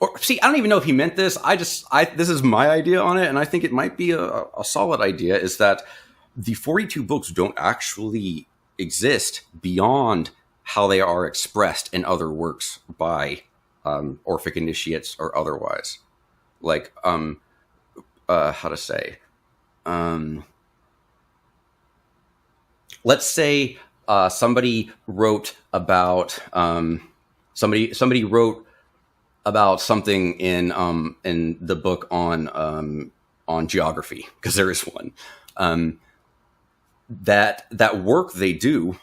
Or, see, I don't even know if he meant this. This is my idea on it, and I think it might be a solid idea, is that the 42 books don't actually exist beyond how they are expressed in other works by Orphic initiates or otherwise. Like, how to say? Let's say somebody wrote about somebody wrote about something in the book on geography, because there is one. That work they do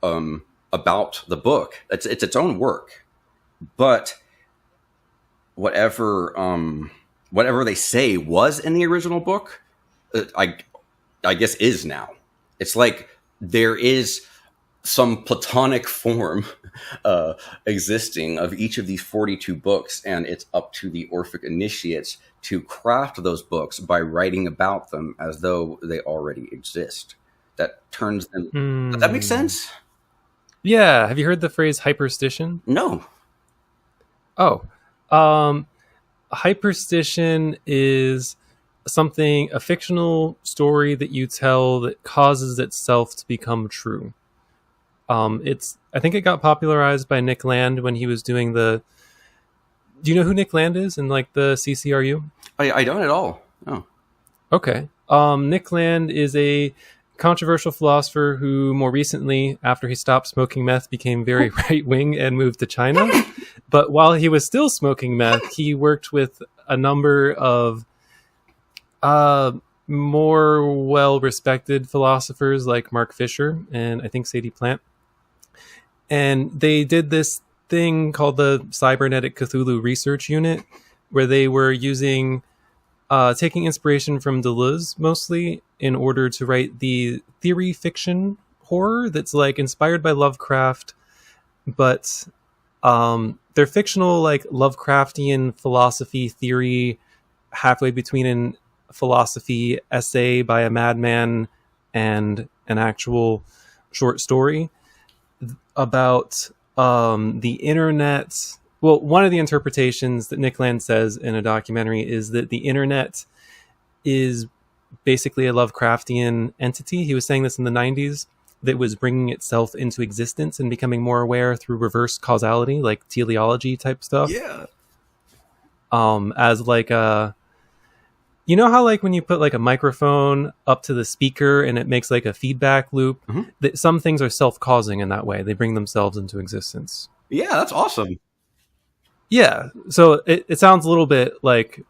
about the book, it's its own work, but whatever they say was in the original book, I guess is now. It's like there is some platonic form existing of each of these 42 books, and it's up to the Orphic initiates to craft those books by writing about them as though they already exist. That turns them... Does that make sense? Yeah. Have you heard the phrase hyperstition? No. Oh. Hyperstition is a fictional story that you tell that causes itself to become true. I think it got popularized by Nick Land when he was doing do you know who Nick Land is in like the CCRU? I don't at all. Oh. Okay. Nick Land is a controversial philosopher who more recently, after he stopped smoking meth, became very right-wing and moved to China. But while he was still smoking meth, he worked with a number of more well-respected philosophers like Mark Fisher and I think Sadie Plant. And they did this thing called the Cybernetic Cthulhu Research Unit, where they were using taking inspiration from Deleuze mostly in order to write the theory fiction horror that's like inspired by Lovecraft, but they're fictional, like Lovecraftian philosophy theory, halfway between an philosophy essay by a madman and an actual short story about the internet. Well, one of the interpretations that Nick Land says in a documentary is that the internet is basically a Lovecraftian entity. He was saying this in the 90s, that was bringing itself into existence and becoming more aware through reverse causality, like teleology type stuff. Yeah. As like a, you know how like when you put like a microphone up to the speaker and it makes like a feedback loop, that some things are self-causing in that way. They bring themselves into existence. Yeah, that's awesome. Yeah, so it sounds a little bit like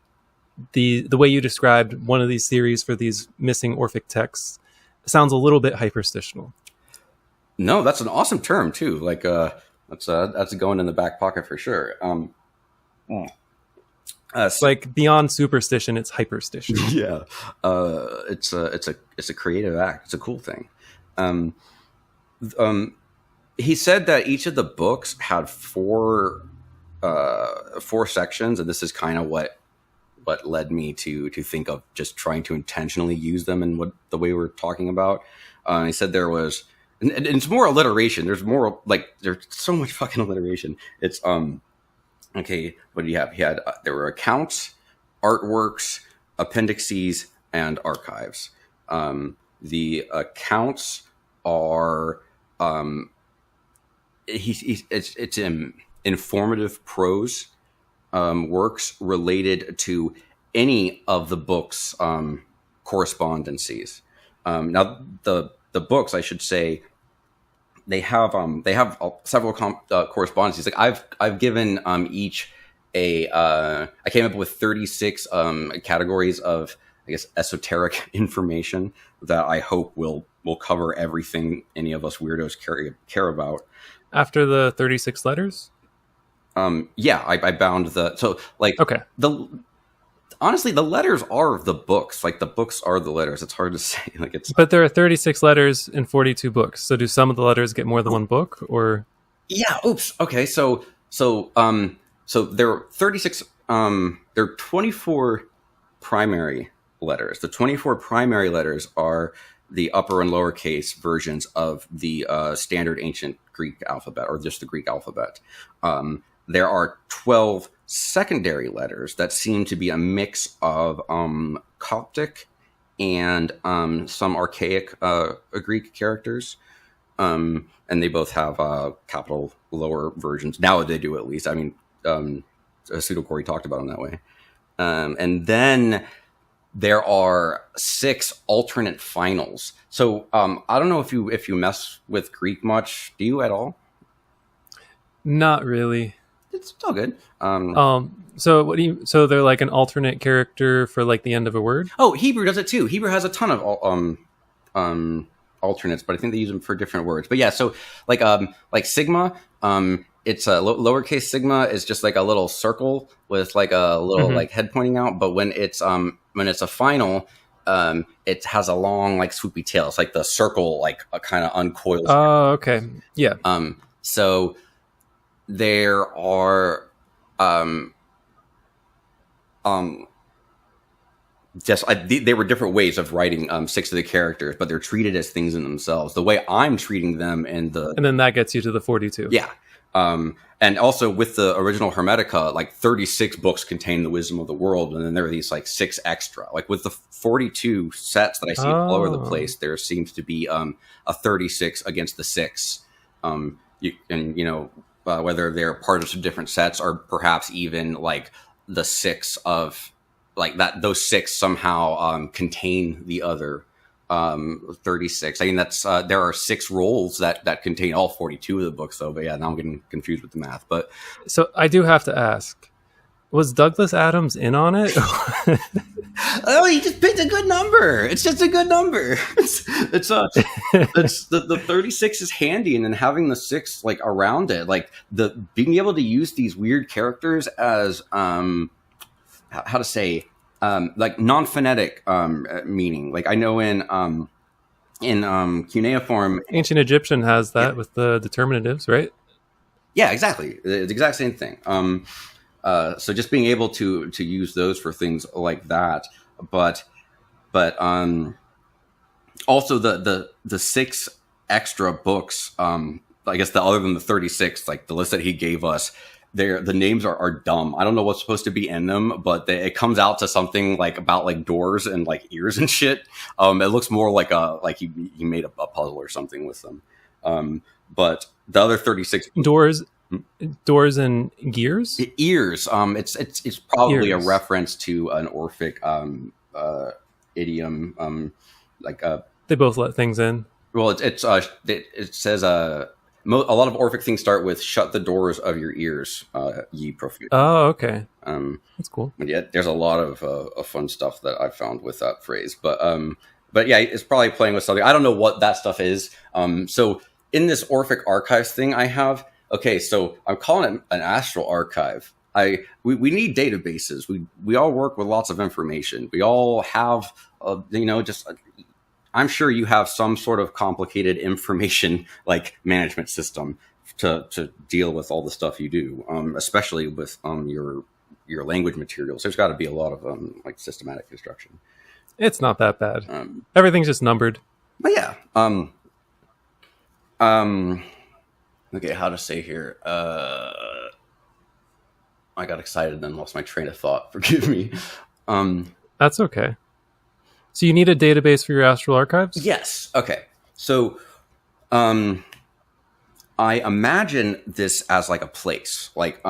the way you described one of these theories for these missing Orphic texts. It sounds a little bit hyperstitional. No, that's an awesome term too. Like that's going in the back pocket for sure. Like beyond superstition, it's hyperstition. Yeah, it's a creative act. It's a cool thing. He said that each of the books had four sections, and this is kind of what led me to think of just trying to intentionally use them in what the way we're talking about. He said there was, and it's more alliteration. There's more like there's so much fucking alliteration. It's okay. What do you have? He had there were accounts, artworks, appendices, and archives. The accounts are it's informative prose works related to any of the book's correspondences. Now, the books, I should say, they have several correspondences. Like I've given each I came up with 36 categories of, I guess, esoteric information that I hope will cover everything any of us weirdos care about. After the 36 letters? Yeah, I bound okay. Honestly, the letters are the books. Like the books are the letters. It's hard to say. But there are 36 letters in 42 books. So do some of the letters get more than one book, or? Yeah. Oops. Okay. So there are 36. There are 24 primary letters. The 24 primary letters are the upper and lowercase versions of the standard ancient Greek alphabet, or just the Greek alphabet. There are 12 secondary letters that seem to be a mix of Coptic and some archaic Greek characters. And they both have capital lower versions. Now they do, at least. I mean, Cory talked about them that way. And then there are 6 alternate finals. So I don't know if you mess with Greek much. Do you at all? Not really. It's all good. So they're like an alternate character for like the end of a word? Oh, Hebrew does it too. Hebrew has a ton of alternates, but I think they use them for different words. But yeah, so like sigma, it's a lowercase sigma is just like a little circle with like a little like head pointing out. But when it's a final, it has a long like swoopy tail. It's like the circle like kind of uncoils. Oh, okay, yeah. So there are they were different ways of writing 6 of the characters, but they're treated as things in themselves. The way I'm treating them and then that gets you to the 42. Yeah. And also with the original Hermetica, like 36 books contain the wisdom of the world, and then there are these like 6 extra. Like with the 42 sets that I see all over the place, there seems to be a 36 against the 6. Whether they're part of some different sets or perhaps even like the 6 of like that, those 6 somehow contain the other 36. I mean, that's there are 6 rolls that contain all 42 of the books, though. But yeah, now I'm getting confused with the math. But So I do have to ask, was Douglas Adams in on it? oh, he just picked a good number. It's just a good number. It's the 36 is handy, and then having the 6 like around it, like the being able to use these weird characters as how to say like non-phonetic meaning. Like I know in cuneiform, Ancient Egyptian has that with the determinatives, right? yeah, exactly, the exact same thing. So just being able to use those for things like that, but also the 6 extra books. I guess other than the 36, like the list that he gave us, the names are dumb. I don't know what's supposed to be in them, but it comes out to something like about like doors and like ears and shit. It looks more like he made a puzzle or something with them. But the other 36 doors and gears, ears. It's probably Ears. a reference to an Orphic idiom. they both let things in. Well, it says a lot of Orphic things start with "shut the doors of your ears, ye profuse." Oh, okay. That's cool. Yeah, there's a lot of fun stuff that I found with that phrase, but yeah, it's probably playing with something. I don't know what that stuff is. So in this Orphic archives thing I have, okay, so I'm calling it an astral archive. We need databases. We all work with lots of information. We all have, I'm sure you have some sort of complicated information like management system to deal with all the stuff you do, especially with your language materials. There's got to be a lot of like systematic construction. It's not that bad. Everything's just numbered. But yeah. Okay, how to say here? I got excited and then lost my train of thought. Forgive me. That's okay. So you need a database for your astral archives? Yes. Okay. So, I imagine this as like a place. Like,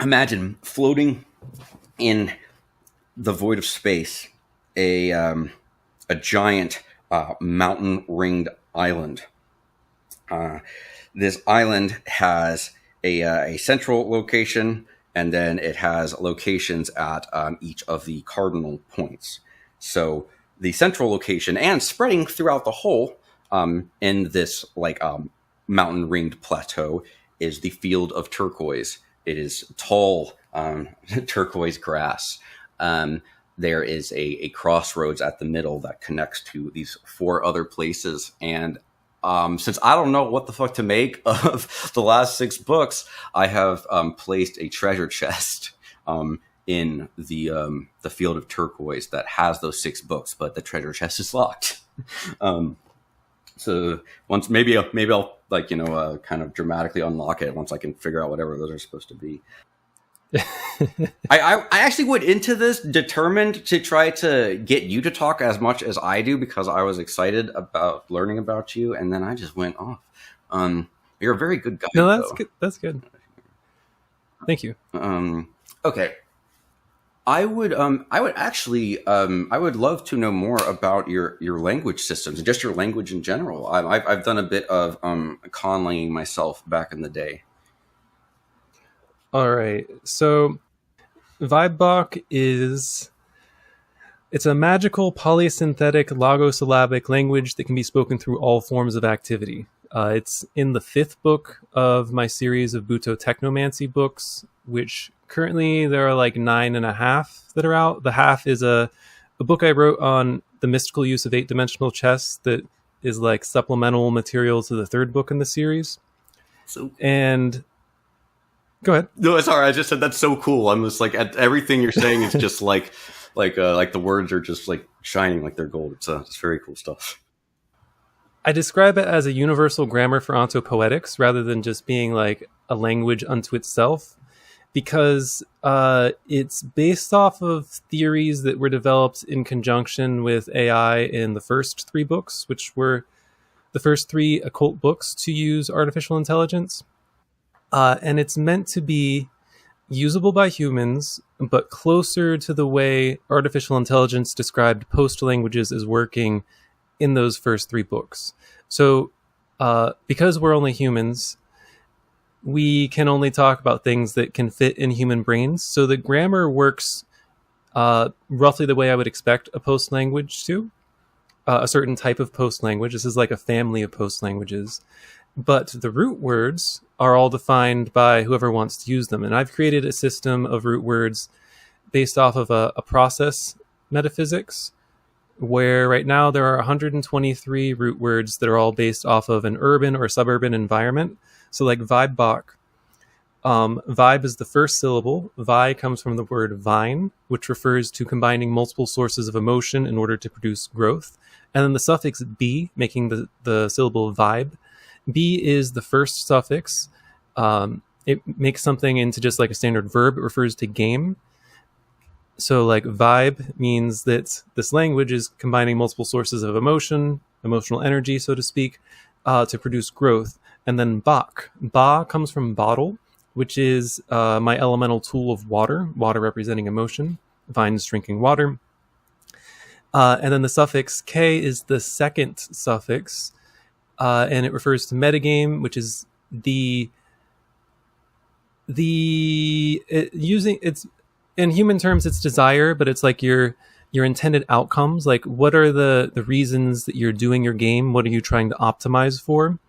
imagine floating in the void of space, a giant mountain ringed island. This island has a central location, and then it has locations at each of the cardinal points. So the central location, and spreading throughout the whole in this like mountain ringed plateau, is the field of turquoise. It is tall turquoise grass. There is a crossroads at the middle that connects to these 4 other places. And since I don't know what the fuck to make of the last 6 books, I have placed a treasure chest in the field of turquoise that has those 6 books, but the treasure chest is locked. So once maybe I'll like kind of dramatically unlock it once I can figure out whatever those are supposed to be. I actually went into this determined to try to get you to talk as much as I do because I was excited about learning about you, and then I just went off. You're a very good guy. No, that's good. That's good. Thank you. Okay. I would actually I would love to know more about your language systems and just your language in general. I've done a bit of conlanging myself back in the day. All right. So Vibebach it's a magical polysynthetic logosyllabic language that can be spoken through all forms of activity. It's in the 5th book of my series of Buto Technomancy books, which currently there are like 9.5 that are out. The half is a book I wrote on the mystical use of 8-dimensional chess that is like supplemental material to the 3rd book in the series. So And go ahead. no, sorry, I just said that's so cool. I'm just like everything you're saying is just like the words are just like shining like they're gold. It's very cool stuff. I describe it as a universal grammar for ontopoetics rather than just being like a language unto itself, because it's based off of theories that were developed in conjunction with AI in the first 3 books, which were the first 3 occult books to use artificial intelligence. And it's meant to be usable by humans, but closer to the way artificial intelligence described post languages as working in those first 3 books. So, because we're only humans, we can only talk about things that can fit in human brains. So the grammar works roughly the way I would expect a post language to, a certain type of post language. This is like a family of post languages. But the root words are all defined by whoever wants to use them. And I've created a system of root words based off of a process metaphysics, where right now there are 123 root words that are all based off of an urban or suburban environment. So like vibebach, vibe is the first syllable. Vi comes from the word vine, which refers to combining multiple sources of emotion in order to produce growth. And then the suffix b, making the syllable vibe. B is the first suffix. It makes something into just like a standard verb. It refers to game. So like vibe means that this language is combining multiple sources of emotion, emotional energy, so to speak, to produce growth. And then bach. Ba comes from bottle, which is my elemental tool of water, water representing emotion, vines drinking water. And then the suffix k is the second suffix, and it refers to metagame, which is it's in human terms, it's desire, but it's like your intended outcomes. Like, what are the reasons that you're doing your game? What are you trying to optimize for?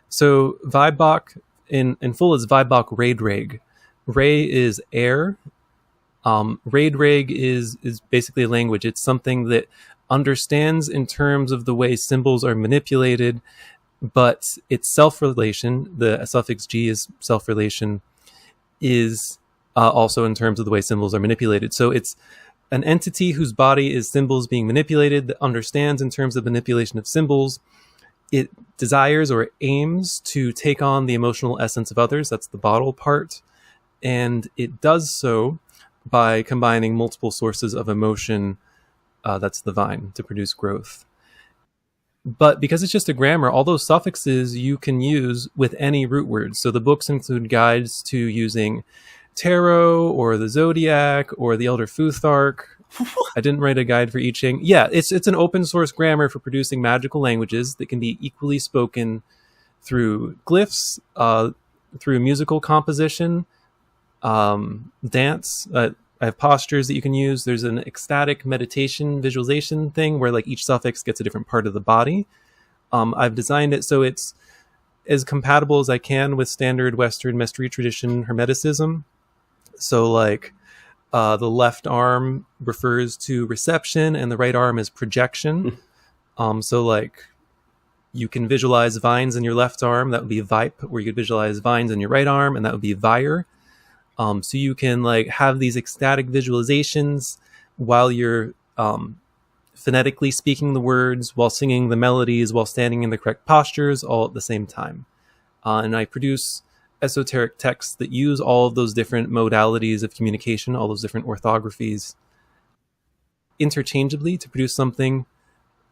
So vibebach in full is vibebach raid-reg. Ray is air. Raid-reg is basically a language. It's something that understands in terms of the way symbols are manipulated, but its self-relation, the suffix g is self-relation, is also in terms of the way symbols are manipulated. So it's an entity whose body is symbols being manipulated, that understands in terms of manipulation of symbols. It desires or aims to take on the emotional essence of others. That's the bottle part. And it does so by combining multiple sources of emotion. That's the vine, to produce growth. But because it's just a grammar, all those suffixes you can use with any root words. So the books include guides to using tarot or the zodiac or the Elder Futhark. I didn't write a guide for I Ching. Yeah, it's an open source grammar for producing magical languages that can be equally spoken through glyphs, through musical composition, dance. I have postures that you can use. There's an ecstatic meditation visualization thing where like each suffix gets a different part of the body. I've designed it so it's as compatible as I can with standard Western mystery tradition Hermeticism. So like the left arm refers to reception and the right arm is projection. So like you can visualize vines in your left arm. That would be vipe, where you could visualize vines in your right arm, and that would be vire. So you can like have these ecstatic visualizations while you're phonetically speaking the words, while singing the melodies, while standing in the correct postures, all at the same time. And I produce esoteric texts that use all of those different modalities of communication, all those different orthographies, interchangeably to produce something,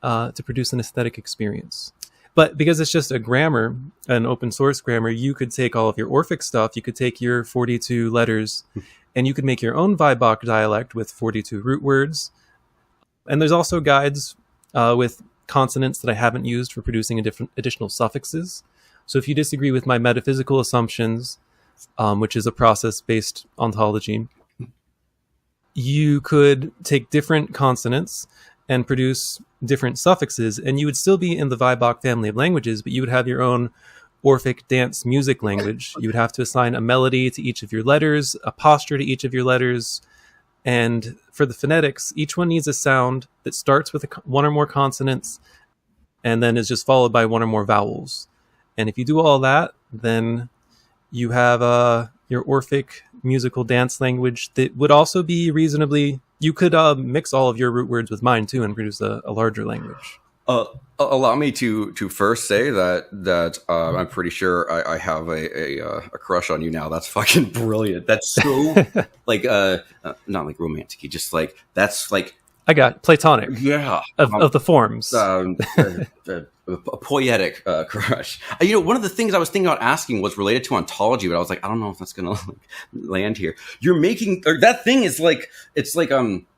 to produce an aesthetic experience. But because it's just a grammar, an open source grammar, you could take all of your Orphic stuff, you could take your 42 letters, and you could make your own vibebach dialect with 42 root words. And there's also guides with consonants that I haven't used for producing additional suffixes. So if you disagree with my metaphysical assumptions, which is a process-based ontology, you could take different consonants and produce different suffixes, and you would still be in the vibebach family of languages, but you would have your own Orphic dance music language. You would have to assign a melody to each of your letters, a posture to each of your letters, and for the phonetics, each one needs a sound that starts with one or more consonants and then is just followed by one or more vowels. And if you do all that, then you have your Orphic musical dance language that would also be reasonably... You could mix all of your root words with mine too and produce a larger language. Allow me to first say that I'm pretty sure I have a crush on you now. That's fucking brilliant. That's so like not like romantic. Just like that's like I got Platonic. Yeah. Of the forms. A poetic crush. One of the things I was thinking about asking was related to ontology, but I was like, I don't know if that's gonna land here. You're making, or that thing is like, it's like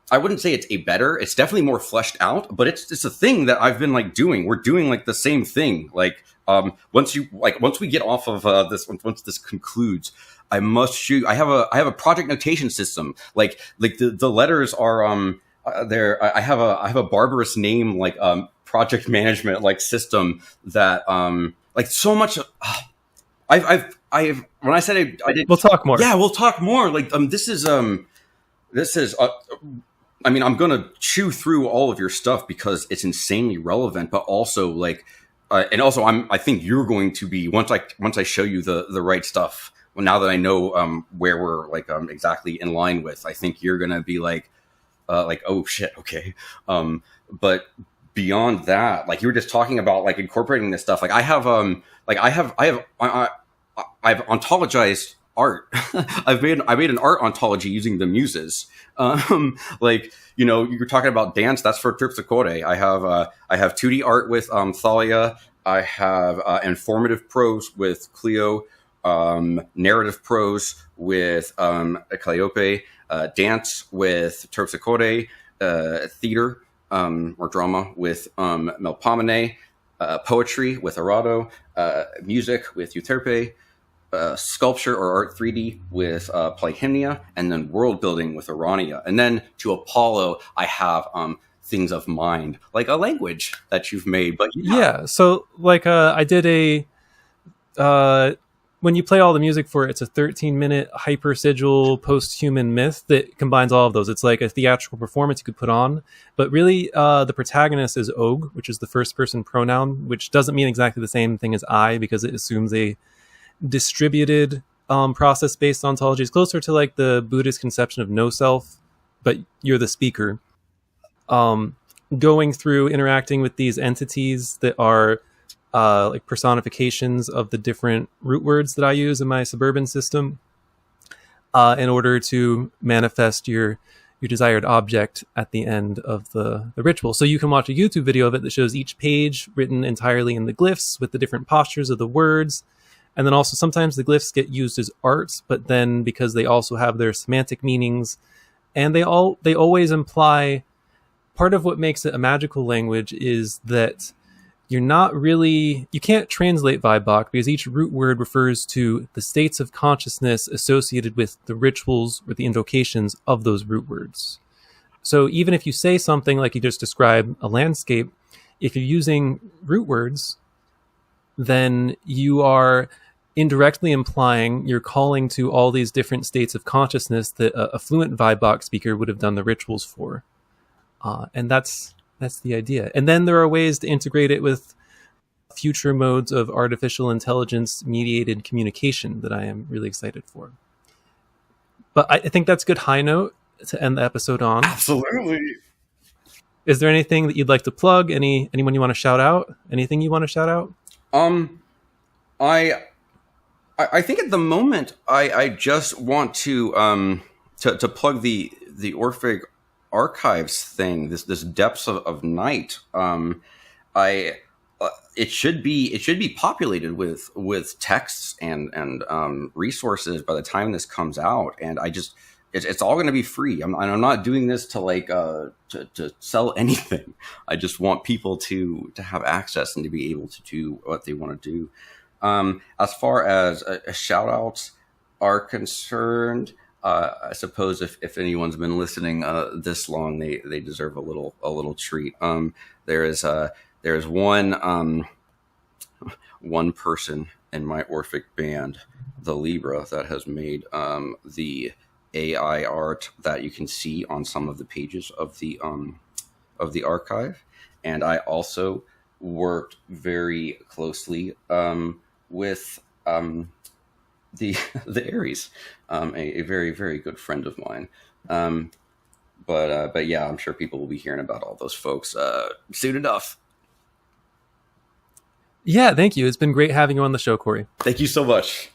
I wouldn't say it's it's definitely more fleshed out, but it's a thing that I've been like doing. We're doing like the same thing. Like once we get off of this, once this concludes, I must shoot. I have a project notation system. Like the letters are there. I have a barbarous name like project management like system that like so much. I've when I said I did. We'll talk more. Yeah, we'll talk more. Like this is. I mean, I'm gonna chew through all of your stuff because it's insanely relevant, but also like, and also I think you're going to be once I show you the right stuff. Well, now that I know where we're like exactly in line with, I think you're gonna be like oh shit, okay. But beyond that, like you were just talking about like incorporating this stuff. Like I've ontologized art. I made an art ontology using the muses. Like you were talking about dance. That's for Terpsichore. I have 2D art with Thalia. I have informative prose with Cleo. Narrative prose with Calliope. Dance with Terpsichore. Theater or drama with Melpomene. Poetry with Arado. Music with Euterpe. Sculpture or art 3D with Polyhymnia, and then world building with Urania. And then to Apollo, I have things of mind, like a language that you've made. But yeah, so like I did when you play all the music for it, it's a 13-minute hyper sigil post-human myth that combines all of those. It's like a theatrical performance you could put on, but really the protagonist is Og, which is the first person pronoun, which doesn't mean exactly the same thing as I, because it assumes a distributed process-based ontology. Is closer to like the Buddhist conception of no self, but you're the speaker. Going through interacting with these entities that are like personifications of the different root words that I use in my suburban system in order to manifest your desired object at the end of the ritual. So you can watch a YouTube video of it that shows each page written entirely in the glyphs with the different postures of the words. And then also sometimes the glyphs get used as art, but then because they also have their semantic meanings, and they always imply, part of what makes it a magical language is that you can't translate Vibok because each root word refers to the states of consciousness associated with the rituals or the invocations of those root words. So even if you say something like you just described a landscape, if you're using root words, then you are indirectly implying you're calling to all these different states of consciousness that a fluent Vibok speaker would have done the rituals for. And that's the idea. And then there are ways to integrate it with future modes of artificial intelligence mediated communication that I am really excited for. But I think that's a good high note to end the episode on. Absolutely. Is there anything that you'd like to plug? Anyone you want to shout out? Anything you want to shout out? I think at the moment I just want to plug the Orphic archives thing, this depths of night. It should be populated with texts and resources by the time this comes out, and it's all going to be free. I'm not doing this to like to sell anything. I just want people to have access and to be able to do what they want to do. As far as shout outs are concerned, I suppose if anyone's been listening this long, they deserve a little treat. There's one person in my Orphic band, the Libra, that has made the AI art that you can see on some of the pages of the archive, and I also worked very closely with the Aries, a very, very good friend of mine. But yeah, I'm sure people will be hearing about all those folks soon enough. Yeah, thank you. It's been great having you on the show, Cory. Thank you so much.